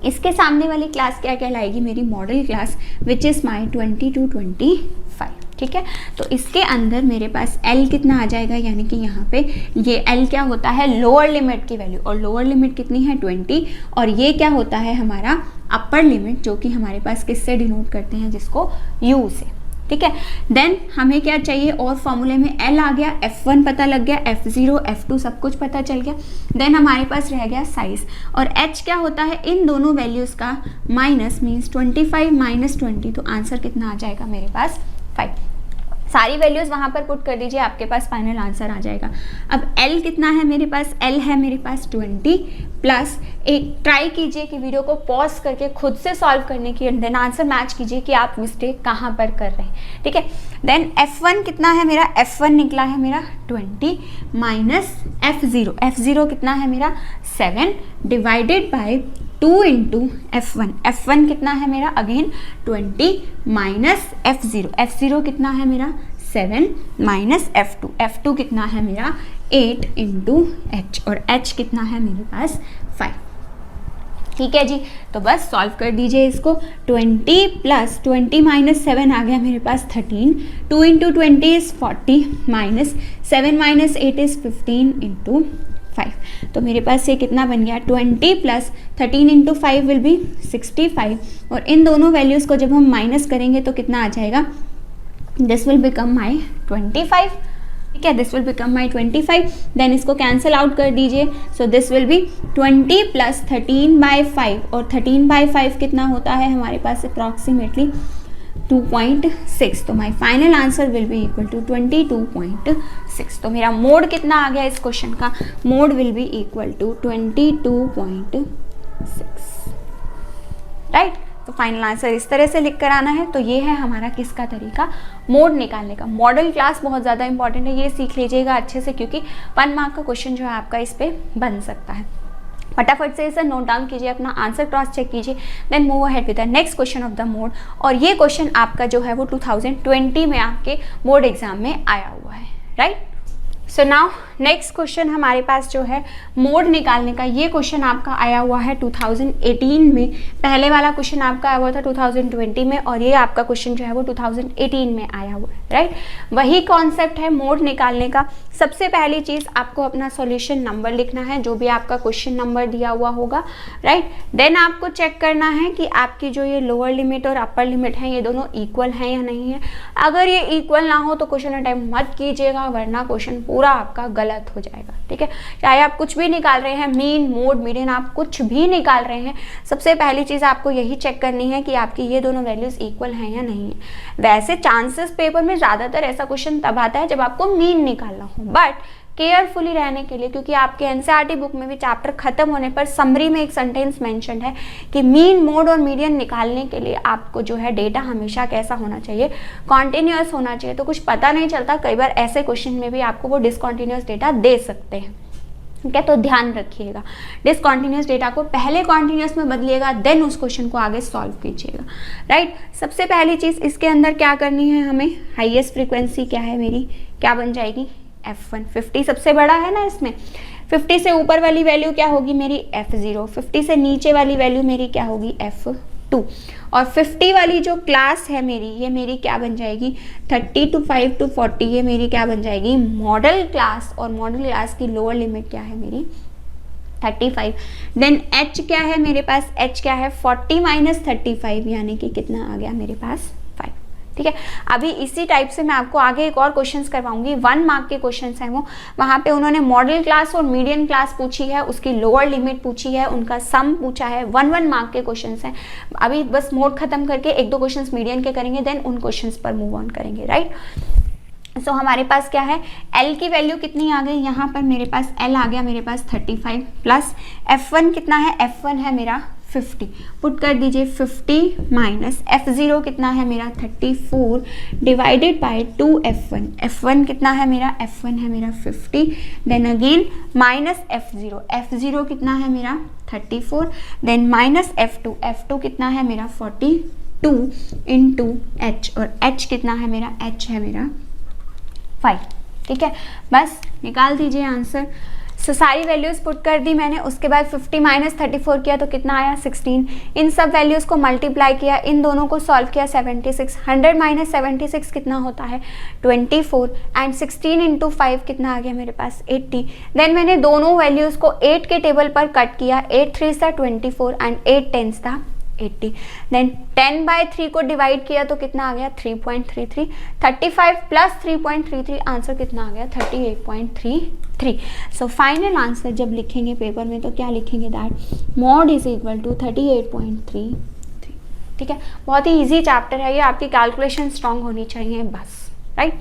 S1: इसके सामने वाली क्लास क्या कहलाएगी? मेरी model class, which is my 20 to 25, ठीक है। तो इसके अंदर मेरे पास L कितना आ जाएगा? यानी कि यहाँ पे ये L क्या होता है? लोअर लिमिट की वैल्यू, और लोअर लिमिट कितनी है? 20। और ये क्या होता है? हमारा अपर लिमिट, जो कि हमारे पास किससे डिनोट करते हैं? जिसको U से, ठीक है। देन हमें क्या चाहिए? और फॉर्मूले में L आ गया, F1 पता लग गया, F0 F2 सब कुछ पता चल गया। देन हमारे पास रह गया साइज, और H क्या होता है? इन दोनों वैल्यूज़ का माइनस, मीन्स 25 माइनस 20, तो आंसर कितना आ जाएगा मेरे पास? 5। सारी वैल्यूज़ वहाँ पर पुट कर दीजिए, आपके पास फाइनल आंसर आ जाएगा। अब L कितना है मेरे पास? L है मेरे पास 20 प्लस, एक ट्राई कीजिए कि वीडियो को पॉज करके खुद से सॉल्व करने की, देन आंसर मैच कीजिए कि आप मिस्टेक कहाँ पर कर रहे हैं, ठीक है। देन F1 कितना है मेरा? F1 निकला है मेरा 20 माइनस F0, F0 कितना है मेरा? 7 divided by 2 into F1, F1 कितना है मेरा? अगेन 20 माइनस F0, F0 कितना है मेरा? 7 माइनस F2, F2 कितना है मेरा? 8 इंटू H, और H कितना है मेरे पास? 5, ठीक है जी। तो बस सॉल्व कर दीजिए इसको। 20 प्लस 20 माइनस 7 आ गया मेरे पास 13, 2 into 20 is 40 minus 7 minus 8 is 15 into 5। तो मेरे पास ये कितना बन गया? 20 प्लस 13 इंटू 5 विल बी 65, और इन दोनों वैल्यूज़ को जब हम माइनस करेंगे तो कितना आ जाएगा? दिस विल बिकम माई 25, ठीक है। This will become my 25। देन इसको कैंसिल आउट कर दीजिए, so this will be 20 plus 13 by 5, और 13 बाई 5 कितना होता है हमारे पास? अप्रॉक्सीमेटली 2.6। तो my final answer will be equal to 22.6। तो मेरा मोड कितना आ गया इस क्वेश्चन का? Mode will be equal to 22.6, right. तो फाइनल आंसर इस तरह से लिख कर आना है। तो ये है हमारा किसका तरीका? मोड निकालने का। मॉडल क्लास बहुत ज़्यादा इंपॉर्टेंट है, ये सीख लीजिएगा अच्छे से, क्योंकि 1 मार्क का क्वेश्चन जो है आपका इस पर बन सकता है। फटाफट से इसे नोट डाउन कीजिए, अपना आंसर क्रॉस चेक कीजिए, then move ahead with the next question of the mode. और ये क्वेश्चन आपका जो है वो 2020 में आपके बोर्ड एग्जाम में आया हुआ है, right. So now next question हमारे पास जो है मोड निकालने का, ये क्वेश्चन आपका आया हुआ है 2018 में। पहले वाला क्वेश्चन आपका आया हुआ था 2020 में, और ये आपका क्वेश्चन जो है वो 2018 में आया हुआ है, राइट। वही कॉन्सेप्ट है मोड निकालने का। सबसे पहली चीज़ आपको अपना सॉल्यूशन नंबर लिखना है, जो भी आपका क्वेश्चन नंबर दिया हुआ होगा, राइट। देन आपको चेक करना है कि आपकी जो ये लोअर लिमिट और अपर लिमिट है, ये दोनों इक्वल हैं या नहीं है। अगर ये इक्वल ना हो तो क्वेश्चन अटेम्प्ट मत कीजिएगा, वरना क्वेश्चन पूरा आपका गलत हो जाएगा, ठीक है। चाहे आप कुछ भी निकाल रहे हैं, मीन, मोड, मीडियन, आप कुछ भी निकाल रहे हैं, सबसे पहली चीज़ आपको यही चेक करनी है कि आपकी ये दोनों वैल्यूज इक्वल हैं या नहीं है। वैसे चांसेस पेपर में ज़्यादातर ऐसा क्वेश्चन तब आता है जब आपको मीन निकालना हो, बट केयरफुली रहने के लिए, क्योंकि आपके एनसीईआरटी बुक में भी चैप्टर खत्म होने पर समरी में एक सेंटेंस मेंशन है कि मीन, मोड और मीडियन निकालने के लिए आपको जो है डेटा हमेशा कैसा होना चाहिए? कॉन्टिन्यूअस होना चाहिए। तो कुछ पता नहीं चलता, कई बार ऐसे क्वेश्चन में भी आपको वो डिसकॉन्टिन्यूअस डेटा दे सकते हैं, ठीक है। तो ध्यान रखिएगा, डिसकॉन्टिन्यूअस डेटा को पहले कॉन्टिन्यूअस में बदलिएगा, देन उस क्वेश्चन को आगे सॉल्व कीजिएगा, राइट। सबसे पहली चीज़ इसके अंदर क्या करनी है हमें? हाईएस्ट फ्रीक्वेंसी क्या है मेरी? क्या बन जाएगी? F1। 50 सबसे बड़ा है ना इसमें। 50 से ऊपर वाली वैल्यू क्या होगी मेरी? F0। 50 से नीचे वाली वैल्यू मेरी क्या होगी? F2। और 50 वाली जो क्लास है मेरी, ये मेरी क्या बन जाएगी? 30 to 5 to 40, ये मेरी क्या बन जाएगी? Model class. और मॉडल क्लास की लोअर लिमिट क्या है मेरी? 35। देन h क्या है मेरे पास, h क्या है 40 माइनस 35 यानी कि कितना आ गया मेरे पास 5। ठीक है, अभी इसी टाइप से मैं आपको आगे एक और क्वेश्चंस करवाऊंगी, 1 मार्क के क्वेश्चंस हैं वो, वहाँ पे उन्होंने मॉडल क्लास और मीडियन क्लास पूछी है, उसकी लोअर लिमिट पूछी है, उनका सम पूछा है, 1 मार्क के क्वेश्चंस हैं। अभी बस मोड खत्म करके 1-2 क्वेश्चंस मीडियन के करेंगे, देन उन क्वेश्चंस पर मूव ऑन करेंगे, राइट। सो हमारे पास क्या है, L की वैल्यू कितनी आ गई यहाँ पर मेरे पास, L आ गया मेरे पास 35 प्लस F1 कितना है, F1 है मेरा 50, पुट कर दीजिए 50 माइनस F0 कितना है मेरा 34 डिवाइडेड बाय 2F1, F1 कितना है मेरा, F1 है मेरा 50, then again minus F0, F0 कितना है मेरा 34, देन माइनस F2, F2 कितना है मेरा 42 इंटू H, और H कितना है मेरा, H है मेरा 5। ठीक है, बस निकाल दीजिए आंसर। सो सारी वैल्यूज पुट कर दी मैंने, उसके बाद 50 माइनस 34 किया तो कितना आया 16, इन सब वैल्यूज को मल्टीप्लाई किया, इन दोनों को सॉल्व किया 76, 100 माइनस 76 कितना होता है 24, एंड 16 इंटू 5 कितना आ गया मेरे पास 80। देन मैंने दोनों वैल्यूज को 8 के टेबल पर कट किया, 8 3 था 24 एंड 8 10 था 80, देन 10 बाय 3 को डिवाइड किया तो कितना आ गया 3.33, 35 प्लस 3.33 आंसर कितना आ गया 38.33। सो फाइनल आंसर जब लिखेंगे पेपर में तो क्या लिखेंगे, that mode is equal to 38.33। ठीक है, बहुत ही इजी चैप्टर है ये, आपकी कैलकुलेशन स्ट्रांग होनी चाहिए बस, right.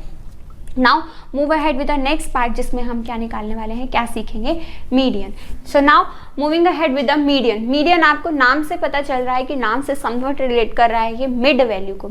S1: Now move ahead with the next part, जिसमें हम क्या निकालने वाले हैं, क्या सीखेंगे, median. So now moving ahead with the median. Median आपको नाम से पता चल रहा है कि नाम से समवट रिलेट कर रहा है ये मिड वैल्यू को,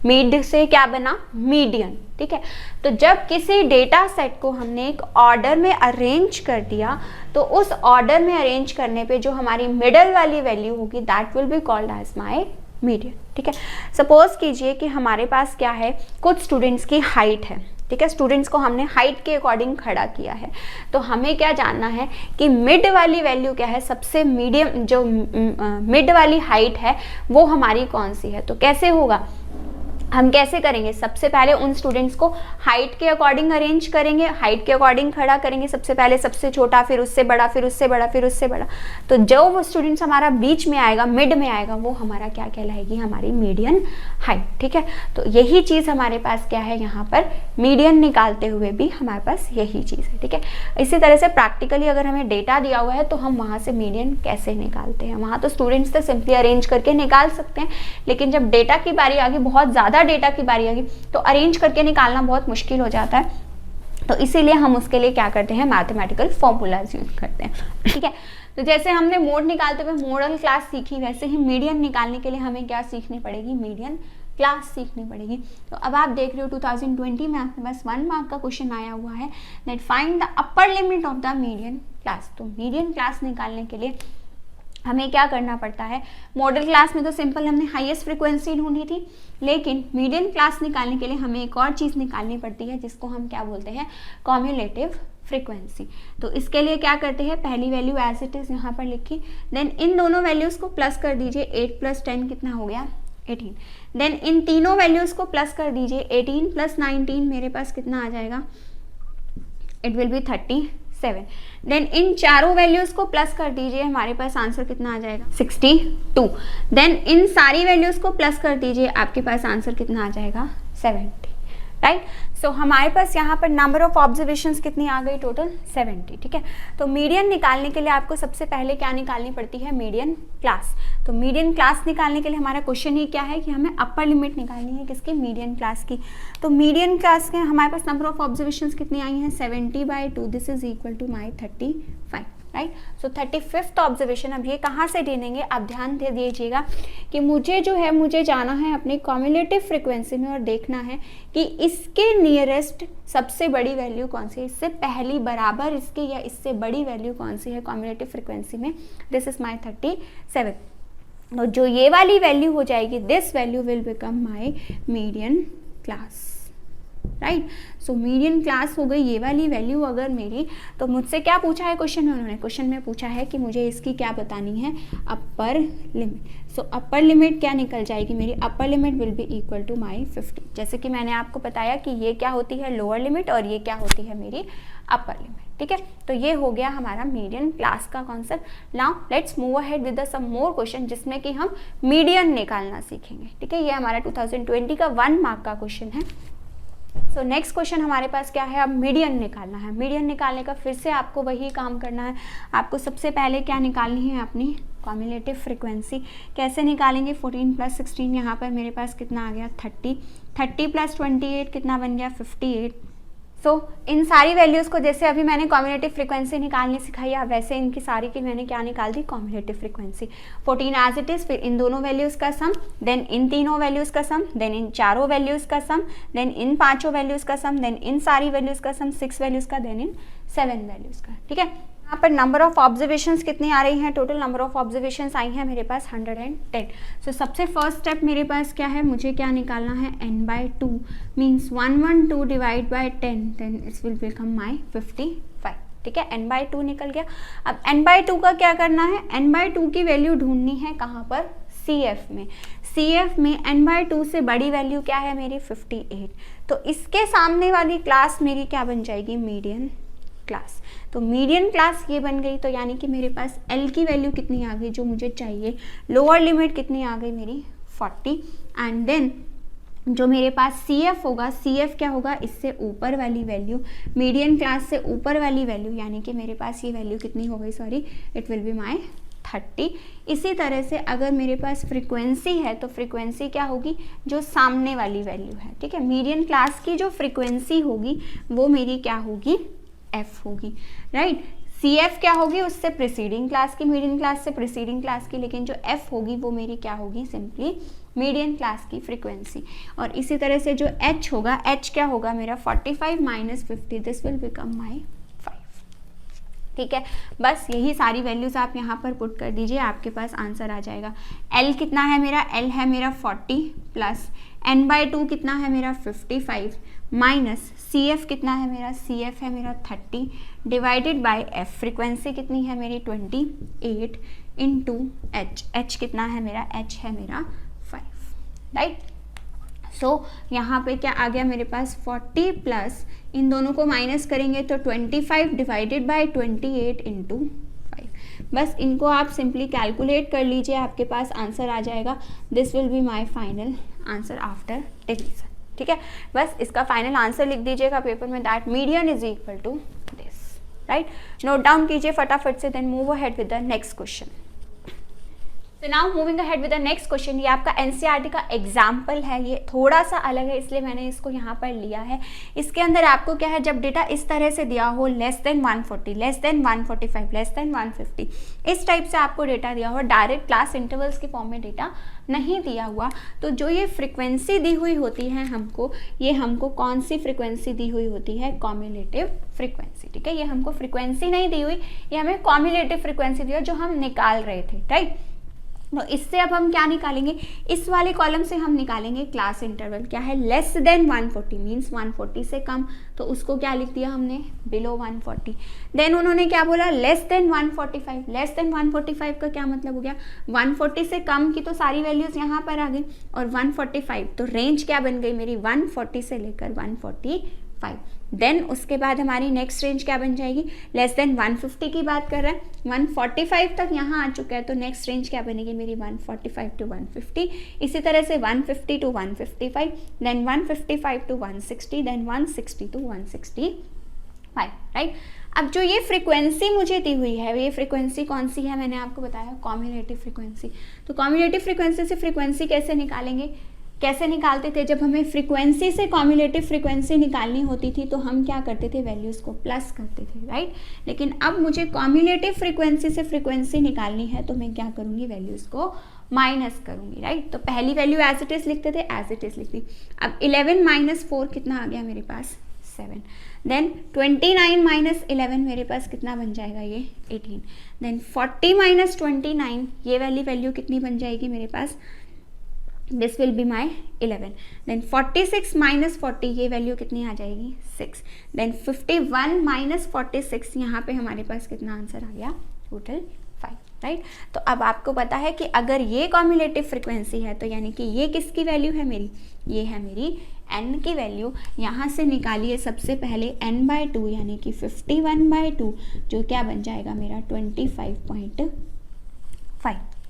S1: मिड से क्या बना मीडियन। ठीक है, तो जब किसी डेटा सेट को हमने एक ऑर्डर में अरेंज कर दिया तो उस ऑर्डर में अरेंज करने पे जो हमारी मिडल वाली वैल्यू होगी that will be called as my median. ठीक है, सपोज कीजिए कि हमारे पास क्या है, कुछ स्टूडेंट्स की हाइट है। ठीक है, स्टूडेंट्स को हमने हाइट के अकॉर्डिंग खड़ा किया है, तो हमें क्या जानना है कि मिड वाली वैल्यू क्या है, सबसे मीडियम जो मिड वाली हाइट है वो हमारी कौन सी है। तो कैसे होगा, हम कैसे करेंगे, सबसे पहले उन स्टूडेंट्स को हाइट के अकॉर्डिंग अरेंज करेंगे, हाइट के अकॉर्डिंग खड़ा करेंगे, सबसे पहले सबसे छोटा, फिर उससे बड़ा, फिर उससे बड़ा, फिर उससे बड़ा। तो जो वो स्टूडेंट्स हमारा बीच में आएगा, मिड में आएगा, वो हमारा क्या कहलाएगी, हमारी मीडियन हाइट। ठीक है, तो यही चीज़ हमारे पास क्या है, यहाँ पर मीडियन निकालते हुए भी हमारे पास यही चीज़ है। ठीक है, इसी तरह से प्रैक्टिकली अगर हमें डेटा दिया हुआ है तो हम वहाँ से मीडियन कैसे निकालते हैं, वहाँ तो स्टूडेंट्स तो सिंपली अरेंज करके निकाल सकते हैं, लेकिन जब डेटा की बारी आ गई, बहुत ज़्यादा डेटा की बारी आ गई, तो अरेंज करके निकालना बहुत मुश्किल हो जाता है। तो इसीलिए हम उसके लिए क्या करते हैं, मैथमेटिकल फॉर्मूलाज यूज करते हैं। ठीक है, तो जैसे हमने मोड निकालते हुए मॉडल क्लास सीखी, वैसे ही मीडियन निकालने के लिए हमें क्या सीखनी पड़ेगी, मीडियन क्लास सीखनी पड़ेगी। तो अब आप देख रहे हो 2020 में आपके पास 1 मार्क का क्वेश्चन आया हुआ है, that find the upper limit of the median class. तो मीडियन क्लास निकालने के लिए हमें क्या करना पड़ता है, मॉडल क्लास में तो सिंपल हमने हाईएस्ट फ्रीक्वेंसी ढूंढी थी, लेकिन मीडियन क्लास निकालने के लिए हमें एक और चीज़ निकालनी पड़ती है जिसको हम क्या बोलते हैं, कॉम्युलेटिव फ्रीक्वेंसी। तो इसके लिए क्या करते हैं, पहली वैल्यू एज इट इज़ यहाँ पर लिखी, देन इन दोनों वैल्यूज़ को प्लस कर दीजिए, 8 + 10 कितना हो गया 18, देन इन तीनों वैल्यूज़ को प्लस कर दीजिए, 18 + 19 मेरे पास कितना आ जाएगा, it will be 37, then in चारों वैल्यूज को प्लस कर दीजिए, हमारे पास आंसर कितना आ जाएगा 62, देन इन सारी वैल्यूज को प्लस कर दीजिए, आपके पास आंसर कितना आ जाएगा 70, राइट। सो हमारे पास यहाँ पर नंबर ऑफ ऑब्जर्वेशंस कितनी आ गई, टोटल 70। ठीक है, तो मीडियन निकालने के लिए आपको सबसे पहले क्या निकालनी पड़ती है, मीडियन क्लास। तो मीडियन क्लास निकालने के लिए हमारा क्वेश्चन ही क्या है कि हमें अपर लिमिट निकालनी है किसकी, मीडियन क्लास की। तो मीडियन क्लास के हमारे पास नंबर ऑफ ऑब्जर्वेशंस कितनी आई हैं, 70/2, this is equal to my 35, right. So 35th observation अब ये कहाँ से ढूंढेंगे, आप ध्यान दे दीजिएगा कि मुझे जो है, मुझे जाना है अपनी कॉम्युलेटिव फ्रीक्वेंसी में और देखना है कि इसके नियरेस्ट सबसे बड़ी वैल्यू कौन सी है, इससे पहली बराबर इसके या इससे बड़ी वैल्यू कौन सी है कॉम्युलेटिव फ्रीक्वेंसी में, दिस इज माई 37। तो जो ये वाली वैल्यू हो जाएगी, this value will become my median class. Right. So median class हो गई ये वाली वैल्यू अगर मेरी, तो मुझसे क्या पूछा है क्वेश्चन में, उन्होंने क्वेश्चन में पूछा है कि मुझे इसकी क्या बतानी है, अपर लिमिट। सो अपर लिमिट क्या निकल जाएगी मेरी, upper limit will be equal to my 50। जैसे कि मैंने आपको बताया कि ये क्या होती है लोअर लिमिट और ये क्या होती है मेरी अपर लिमिट, ठीक है। तो ये हो गया हमारा मीडियन क्लास का concept. Now let's move ahead with some more question जिसमें कि हम मीडियन निकालना सीखेंगे, ठीक है। ये हमारा 2020 का 1 मार्क का क्वेश्चन है। सो नेक्स्ट क्वेश्चन हमारे पास क्या है, अब मीडियन निकालना है। मीडियन निकालने का फिर से आपको वही काम करना है। आपको सबसे पहले क्या निकालनी है, अपनी कॉम्युलेटिव फ्रीक्वेंसी। कैसे निकालेंगे, 14 + 16 यहाँ पर मेरे पास कितना आ गया 30, 30 + 28 कितना बन गया 58। सो इन सारी वैल्यूज़ को जैसे अभी मैंने कॉम्युलेटिव फ्रीक्वेंसी निकालनी सिखाई है, वैसे इनकी सारी की मैंने क्या निकाल दी, cumulative frequency. 14 as it is, फिर इन दोनों वैल्यूज़ का सम, देन इन तीनों वैल्यूज़ का सम, देन इन चारों वैल्यूज़ का सम, देन इन पांचों वैल्यूज़ का सम, देन इन सारी वैल्यूज़ का सम 6 वैल्यूज़ का, देन इन 7 वैल्यूज़ का, ठीक है। यहाँ पर नंबर ऑफ ऑब्जर्वेशंस कितनी आ रही हैं, टोटल नंबर ऑफ ऑब्जर्वेशंस आई हैं मेरे पास 110। सो सबसे फर्स्ट स्टेप मेरे पास क्या है, मुझे क्या निकालना है, n/2 means 112 divide by 10, then it will become my 55, ठीक है। n/2 निकल गया। अब n/2 का क्या करना है, n/2 की वैल्यू ढूंढनी है कहाँ पर, CF में। CF में n/2 से बड़ी वैल्यू क्या है मेरी 58, तो इसके सामने वाली क्लास मेरी क्या बन जाएगी, मीडियन क्लास। तो मीडियन क्लास ये बन गई, तो यानी कि मेरे पास L की वैल्यू कितनी आ गई जो मुझे चाहिए, लोअर लिमिट कितनी आ गई मेरी 40, एंड देन जो मेरे पास CF होगा, CF क्या होगा, इससे ऊपर वाली वैल्यू, मीडियन क्लास से ऊपर वाली वैल्यू, यानी कि मेरे पास ये वैल्यू कितनी हो गई, sorry it will be my 30। इसी तरह से अगर मेरे पास फ्रीक्वेंसी है तो फ्रीक्वेंसी क्या होगी, जो सामने वाली वैल्यू है, ठीक है। मीडियन क्लास की जो फ्रीक्वेंसी होगी वो मेरी क्या होगी, F होगी, राइट। CF क्या होगी, उससे प्रीसीडिंग क्लास की, मीडियन क्लास से प्रीसीडिंग क्लास की, लेकिन जो F होगी वो मेरी क्या होगी, सिंपली मीडियन क्लास की फ्रीक्वेंसी। और इसी तरह से जो H होगा, H क्या होगा मेरा 45 - 50, दिस विल बिकम माई 5, ठीक है। बस यही सारी वैल्यूज आप यहाँ पर पुट कर दीजिए, आपके पास आंसर आ जाएगा। L कितना है मेरा, L है मेरा 40 प्लस n/2 कितना है मेरा 55 माइनस CF कितना है मेरा, CF है मेरा 30 डिवाइडेड बाय F, फ्रीक्वेंसी कितनी है मेरी 28 इंटू H कितना है मेरा, H है मेरा 5, राइट। सो यहाँ पे क्या आ गया मेरे पास 40 प्लस इन दोनों को माइनस करेंगे तो 25 डिवाइडेड बाय 28 इंटू 5। बस इनको आप सिंपली कैलकुलेट कर लीजिए, आपके पास आंसर आ जाएगा। This will be my final answer after division, ठीक है। बस इसका फाइनल आंसर लिख दीजिएगा पेपर में, that median is equal to this, right. Note down कीजिए फटाफट से, then move ahead with the next question. तो now moving ahead with the next question. ये आपका एनसीईआरटी का एग्जाम्पल है, ये थोड़ा सा अलग है इसलिए मैंने इसको यहाँ पर लिया है। इसके अंदर आपको क्या है, जब डेटा इस तरह से दिया हो less than 140, less than 145, less than 150, इस टाइप से आपको डेटा दिया हो, डायरेक्ट क्लास इंटरवल्स के फॉर्म में डेटा नहीं दिया हुआ, तो जो ये फ्रीक्वेंसी दी हुई होती है हमको, ये हमको कौन सी फ्रीक्वेंसी दी हुई होती है, कॉम्युलेटिव फ्रीक्वेंसी, ठीक है। ये हमको फ्रीक्वेंसी नहीं दी हुई, ये हमें कॉम्युलेटिव फ्रीक्वेंसी दी है जो हम निकाल रहे थे, राइट। तो इससे अब हम क्या निकालेंगे, इस वाले कॉलम से हम निकालेंगे क्लास इंटरवल, क्या है, लेस देन 140 मीन्स 140 से कम, तो उसको क्या लिख दिया हमने, बिलो 140। देन उन्होंने क्या बोला, लेस देन 145, लेस देन 145 का क्या मतलब हो गया, 140 से कम की तो सारी वैल्यूज यहाँ पर आ गई, और 145 तो रेंज क्या बन गई मेरी, 140 से लेकर 145। देन उसके बाद हमारी नेक्स्ट रेंज क्या बन जाएगी, लेस देन 150 की बात कर रहे हैं, 145 तक यहाँ आ चुका है, तो नेक्स्ट रेंज क्या बनेगी मेरी, 145 टू 150। इसी तरह से 150 to 155, then 155 to 160, then 160 to 165, right. अब जो ये फ्रीक्वेंसी मुझे दी हुई है, ये फ्रीक्वेंसी कौन सी है, मैंने आपको बताया कॉम्युलेटिव फ्रीक्वेंसी। तो कॉम्युलेटिव फ्रीक्वेंसी से फ्रीक्वेंसी कैसे निकालेंगे, कैसे निकालते थे, जब हमें फ्रीक्वेंसी से कॉम्युलेटिव फ्रीक्वेंसी निकालनी होती थी तो हम क्या करते थे, वैल्यूज़ को प्लस करते थे, राइट। लेकिन अब मुझे कॉम्युलेटिव फ्रीक्वेंसी से फ्रीक्वेंसी निकालनी है तो मैं क्या करूँगी, वैल्यूज़ को माइनस करूँगी, राइट। तो पहली वैल्यू एज इट इज़ लिखते थे, एज इट इज़ लिख दी। अब 11 - 4 कितना आ गया मेरे पास, 7। देन 29 - 11 मेरे पास कितना बन जाएगा, ये 18। देन 40 - 29 ये वाली वैल्यू कितनी बन जाएगी मेरे पास, this will be my 11, then 46 minus 40, ये वैल्यू कितनी आ जाएगी 6, देन 51 माइनस 46, यहाँ पे हमारे पास कितना आंसर आ गया टोटल 5, राइट। तो अब आपको पता है कि अगर ये कॉम्युलेटिव फ्रिक्वेंसी है तो यानी कि ये किसकी वैल्यू है मेरी, ये है मेरी n की वैल्यू। यहाँ से निकालिए सबसे पहले n/2 यानी कि 51/2 जो क्या बन जाएगा मेरा 25.5,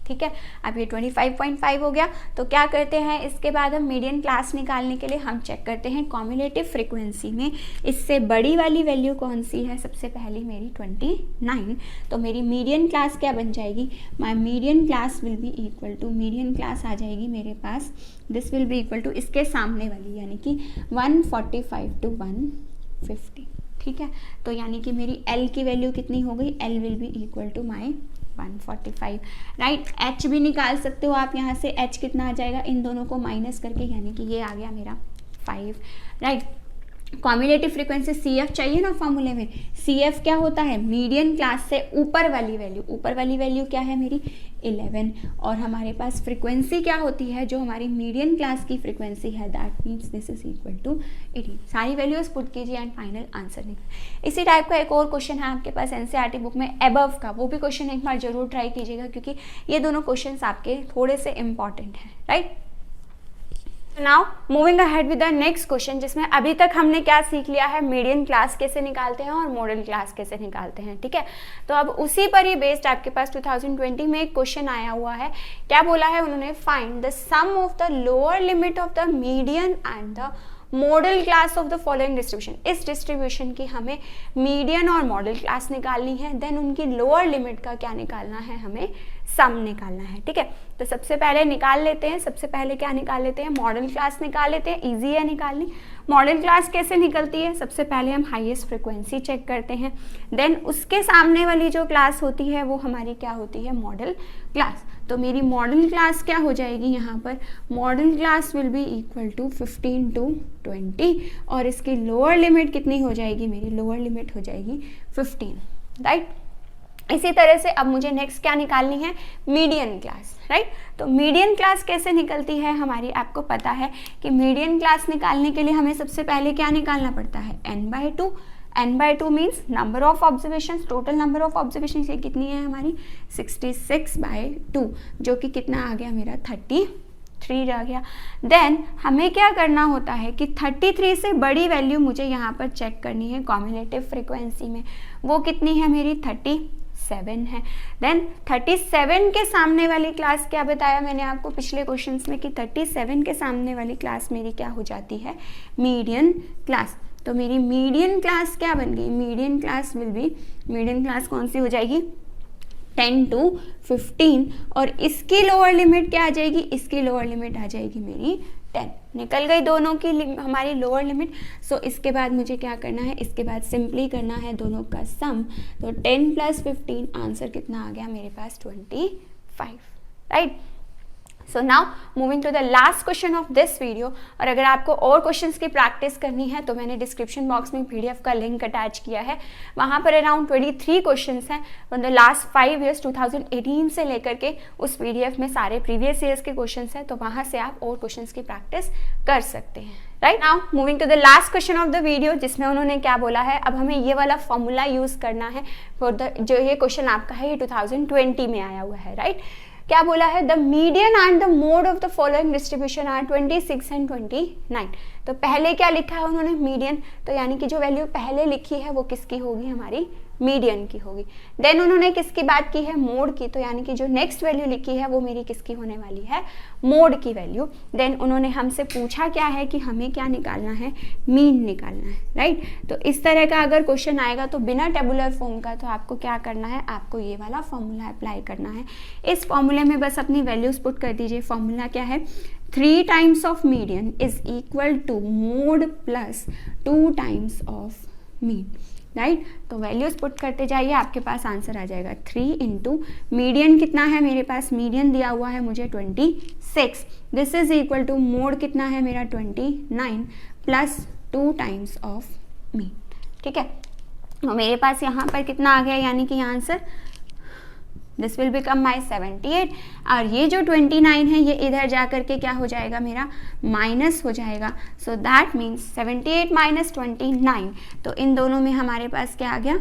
S1: ठीक है। अब ये 25.5 हो गया, तो क्या करते हैं इसके बाद हम मीडियन क्लास निकालने के लिए हम चेक करते हैं कॉम्युलेटिव फ्रीक्वेंसी में इससे बड़ी वाली वैल्यू कौन सी है, सबसे पहली मेरी 29, तो मेरी मीडियन क्लास क्या बन जाएगी, my median class will be equal to, median class आ जाएगी मेरे पास, this will be equal to इसके सामने वाली यानी कि 145 to 150, ठीक है। तो यानी कि मेरी L की वैल्यू कितनी हो गई, L will be equal to my 145, right. H भी निकाल सकते हो आप, यहाँ से H कितना आ जाएगा इन दोनों को माइनस करके, यानी कि ये आ गया मेरा 5, राइट। कॉम्युलेटिव फ्रीक्वेंसी CF चाहिए ना फॉर्मूले में, CF क्या होता है, मीडियन क्लास से ऊपर वाली वैल्यू, ऊपर वाली वैल्यू क्या है मेरी 11, और हमारे पास फ्रीक्वेंसी क्या होती है जो हमारी मीडियन क्लास की फ्रीक्वेंसी है, that means this is equal to 18। सारी वैल्यूज पुट कीजिए एंड फाइनल आंसर निकले। इसी टाइप का एक और क्वेश्चन है आपके पास NCERT बुक में अबव का, वो भी क्वेश्चन एक बार जरूर ट्राई कीजिएगा क्योंकि ये दोनों क्वेश्चन आपके थोड़े से इंपॉर्टेंट हैं, right. Now moving ahead with the next question, जिसमें अभी तक हमने क्या सीख लिया है, मीडियन क्लास कैसे निकालते हैं और मॉडल क्लास कैसे निकालते हैं, ठीक है। तो अब उसी पर ही बेस्ड आपके पास 2020 में एक क्वेश्चन आया हुआ है। क्या बोला है उन्होंने, find the sum of the lower limit of the median and the modal class of the following distribution. इस डिस्ट्रीब्यूशन की हमें मीडियन और मॉडल क्लास निकालनी है, देन उनकी लोअर लिमिट का क्या निकालना है, हमें सम निकालना है, ठीक है। तो सबसे पहले निकाल लेते हैं, सबसे पहले क्या निकाल लेते हैं, मॉडल क्लास निकाल लेते हैं, इजी है निकालनी। मॉडल क्लास कैसे निकलती है, सबसे पहले हम हाईएस्ट फ्रिक्वेंसी चेक करते हैं, देन उसके सामने वाली जो क्लास होती है वो हमारी क्या होती है, मॉडल क्लास। तो मेरी मॉडल क्लास क्या हो जाएगी यहाँ पर, modal class will be equal to 15 to 20, और इसकी लोअर लिमिट कितनी हो जाएगी, मेरी लोअर लिमिट हो जाएगी 15, राइट। इसी तरह से अब मुझे नेक्स्ट क्या निकालनी है, मीडियन क्लास, राइट। तो मीडियन क्लास कैसे निकलती है हमारी, आपको पता है कि मीडियन क्लास निकालने के लिए हमें सबसे पहले क्या निकालना पड़ता है, n/2। n/2 means number of observation, total number of observation ये कितनी है हमारी 66/2, जो कि कितना आ गया मेरा 33 रह गया। देन हमें क्या करना होता है कि 33 से बड़ी वैल्यू मुझे यहाँ पर चेक करनी है कॉम्युलेटिव फ्रीक्वेंसी में, वो कितनी है मेरी 37 है। देन 37 के सामने वाली क्लास क्या बताया मैंने आपको पिछले क्वेश्चंस में कि 37 के सामने वाली क्लास मेरी क्या हो जाती है, मीडियन क्लास। तो मेरी मीडियन क्लास क्या बन गई, median class will B, median class कौन सी हो जाएगी 10 to 15, और इसकी लोअर लिमिट क्या आ जाएगी, इसकी लोअर लिमिट आ जाएगी मेरी 10। निकल गई दोनों की हमारी लोअर लिमिट। सो इसके बाद मुझे क्या करना है, इसके बाद सिंपली करना है दोनों का सम। तो 10 + 15 आंसर कितना आ गया मेरे पास 25, right. So now moving to the last question of this video. और अगर आपको और क्वेश्चंस की प्रैक्टिस करनी है तो मैंने डिस्क्रिप्शन बॉक्स में PDF का लिंक अटैच किया है, वहाँ पर अराउंड 23 क्वेश्चंस हैं फ्रॉम द लास्ट 5 ईयर्स 2018 से लेकर के उस PDF में सारे प्रीवियस ईयर्स के क्वेश्चंस हैं, तो वहाँ से आप और क्वेश्चंस की प्रैक्टिस कर सकते हैं, right. Now moving to the last question of the video, जिसमें उन्होंने क्या बोला है, अब हमें ये वाला फॉर्मूला यूज करना है फॉर द, जो ये क्वेश्चन आपका है ये 2020 में आया हुआ है, राइट। क्या बोला है, the median and the mode of the following distribution are 26 and 29। तो पहले क्या लिखा है उन्होंने, मीडियन, तो यानी कि जो वैल्यू पहले लिखी है वो किसकी होगी, हमारी मीडियन की होगी। देन उन्होंने किसकी बात की है, मोड की, तो यानी कि जो नेक्स्ट वैल्यू लिखी है वो मेरी किसकी होने वाली है, मोड की वैल्यू। देन उन्होंने हमसे पूछा क्या है कि हमें क्या निकालना है, मीन निकालना है, राइट। तो इस तरह का अगर क्वेश्चन आएगा तो बिना टेबुलर फॉर्म का तो आपको क्या करना है, आपको ये वाला फॉर्मूला अप्लाई करना है। इस फॉर्मूले में बस अपनी वैल्यूज पुट कर दीजिए। फॉर्मूला क्या है, 3 times of median is equal to mode plus 2 times of mean, right. तो वैल्यूज पुट करते जाइए, आपके पास आंसर आ जाएगा 3 into मीडियन कितना है मेरे पास, मीडियन दिया हुआ है मुझे 26, this is equal to mode कितना है मेरा 29 प्लस 2 times ऑफ मीन, ठीक है। तो मेरे पास यहाँ पर कितना आ गया, यानी कि आंसर दिस विल बिकम माई 78 और ये जो 29 है ये इधर जा करके क्या हो जाएगा मेरा माइनस हो जाएगा. सो दैट मीन्स 78 माइनस 29. तो इन दोनों में हमारे पास क्या आ गया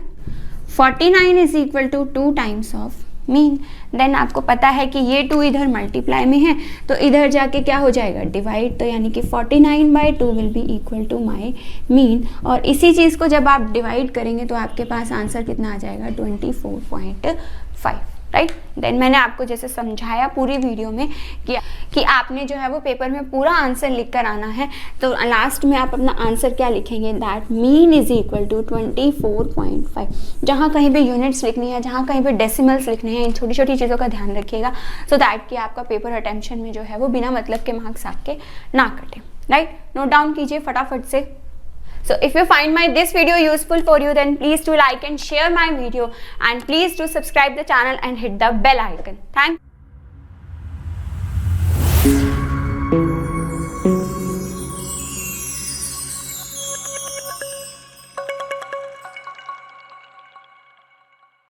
S1: 49 is equal to 2 times of mean. Then आपको पता है कि ये 2 इधर मल्टीप्लाई में है तो इधर जाके क्या हो जाएगा डिवाइड. तो यानी कि 49/2 will be equal to my mean. और इसी चीज़ को जब आप डिवाइड करेंगे तो आपके पास आंसर कितना आ जाएगा 24.5. राइट. देन मैंने आपको जैसे समझाया पूरी वीडियो में कि आपने जो है वो पेपर में पूरा आंसर लिख कर आना है. तो लास्ट में आप अपना आंसर क्या लिखेंगे that mean is equal to 24.5. जहाँ कहीं भी यूनिट्स लिखनी है, जहाँ कहीं भी डेसिमल्स लिखने हैं, इन छोटी छोटी चीज़ों का ध्यान रखिएगा सो दैट कि आपका पेपर अटेंशन में जो है वो बिना मतलब के मार्क्स आपके ना कटे. राइट. नोट डाउन कीजिए फटाफट से. So if you find this video useful for you, then please do like and share my video, and please do subscribe the channel and hit the bell icon. Thank you.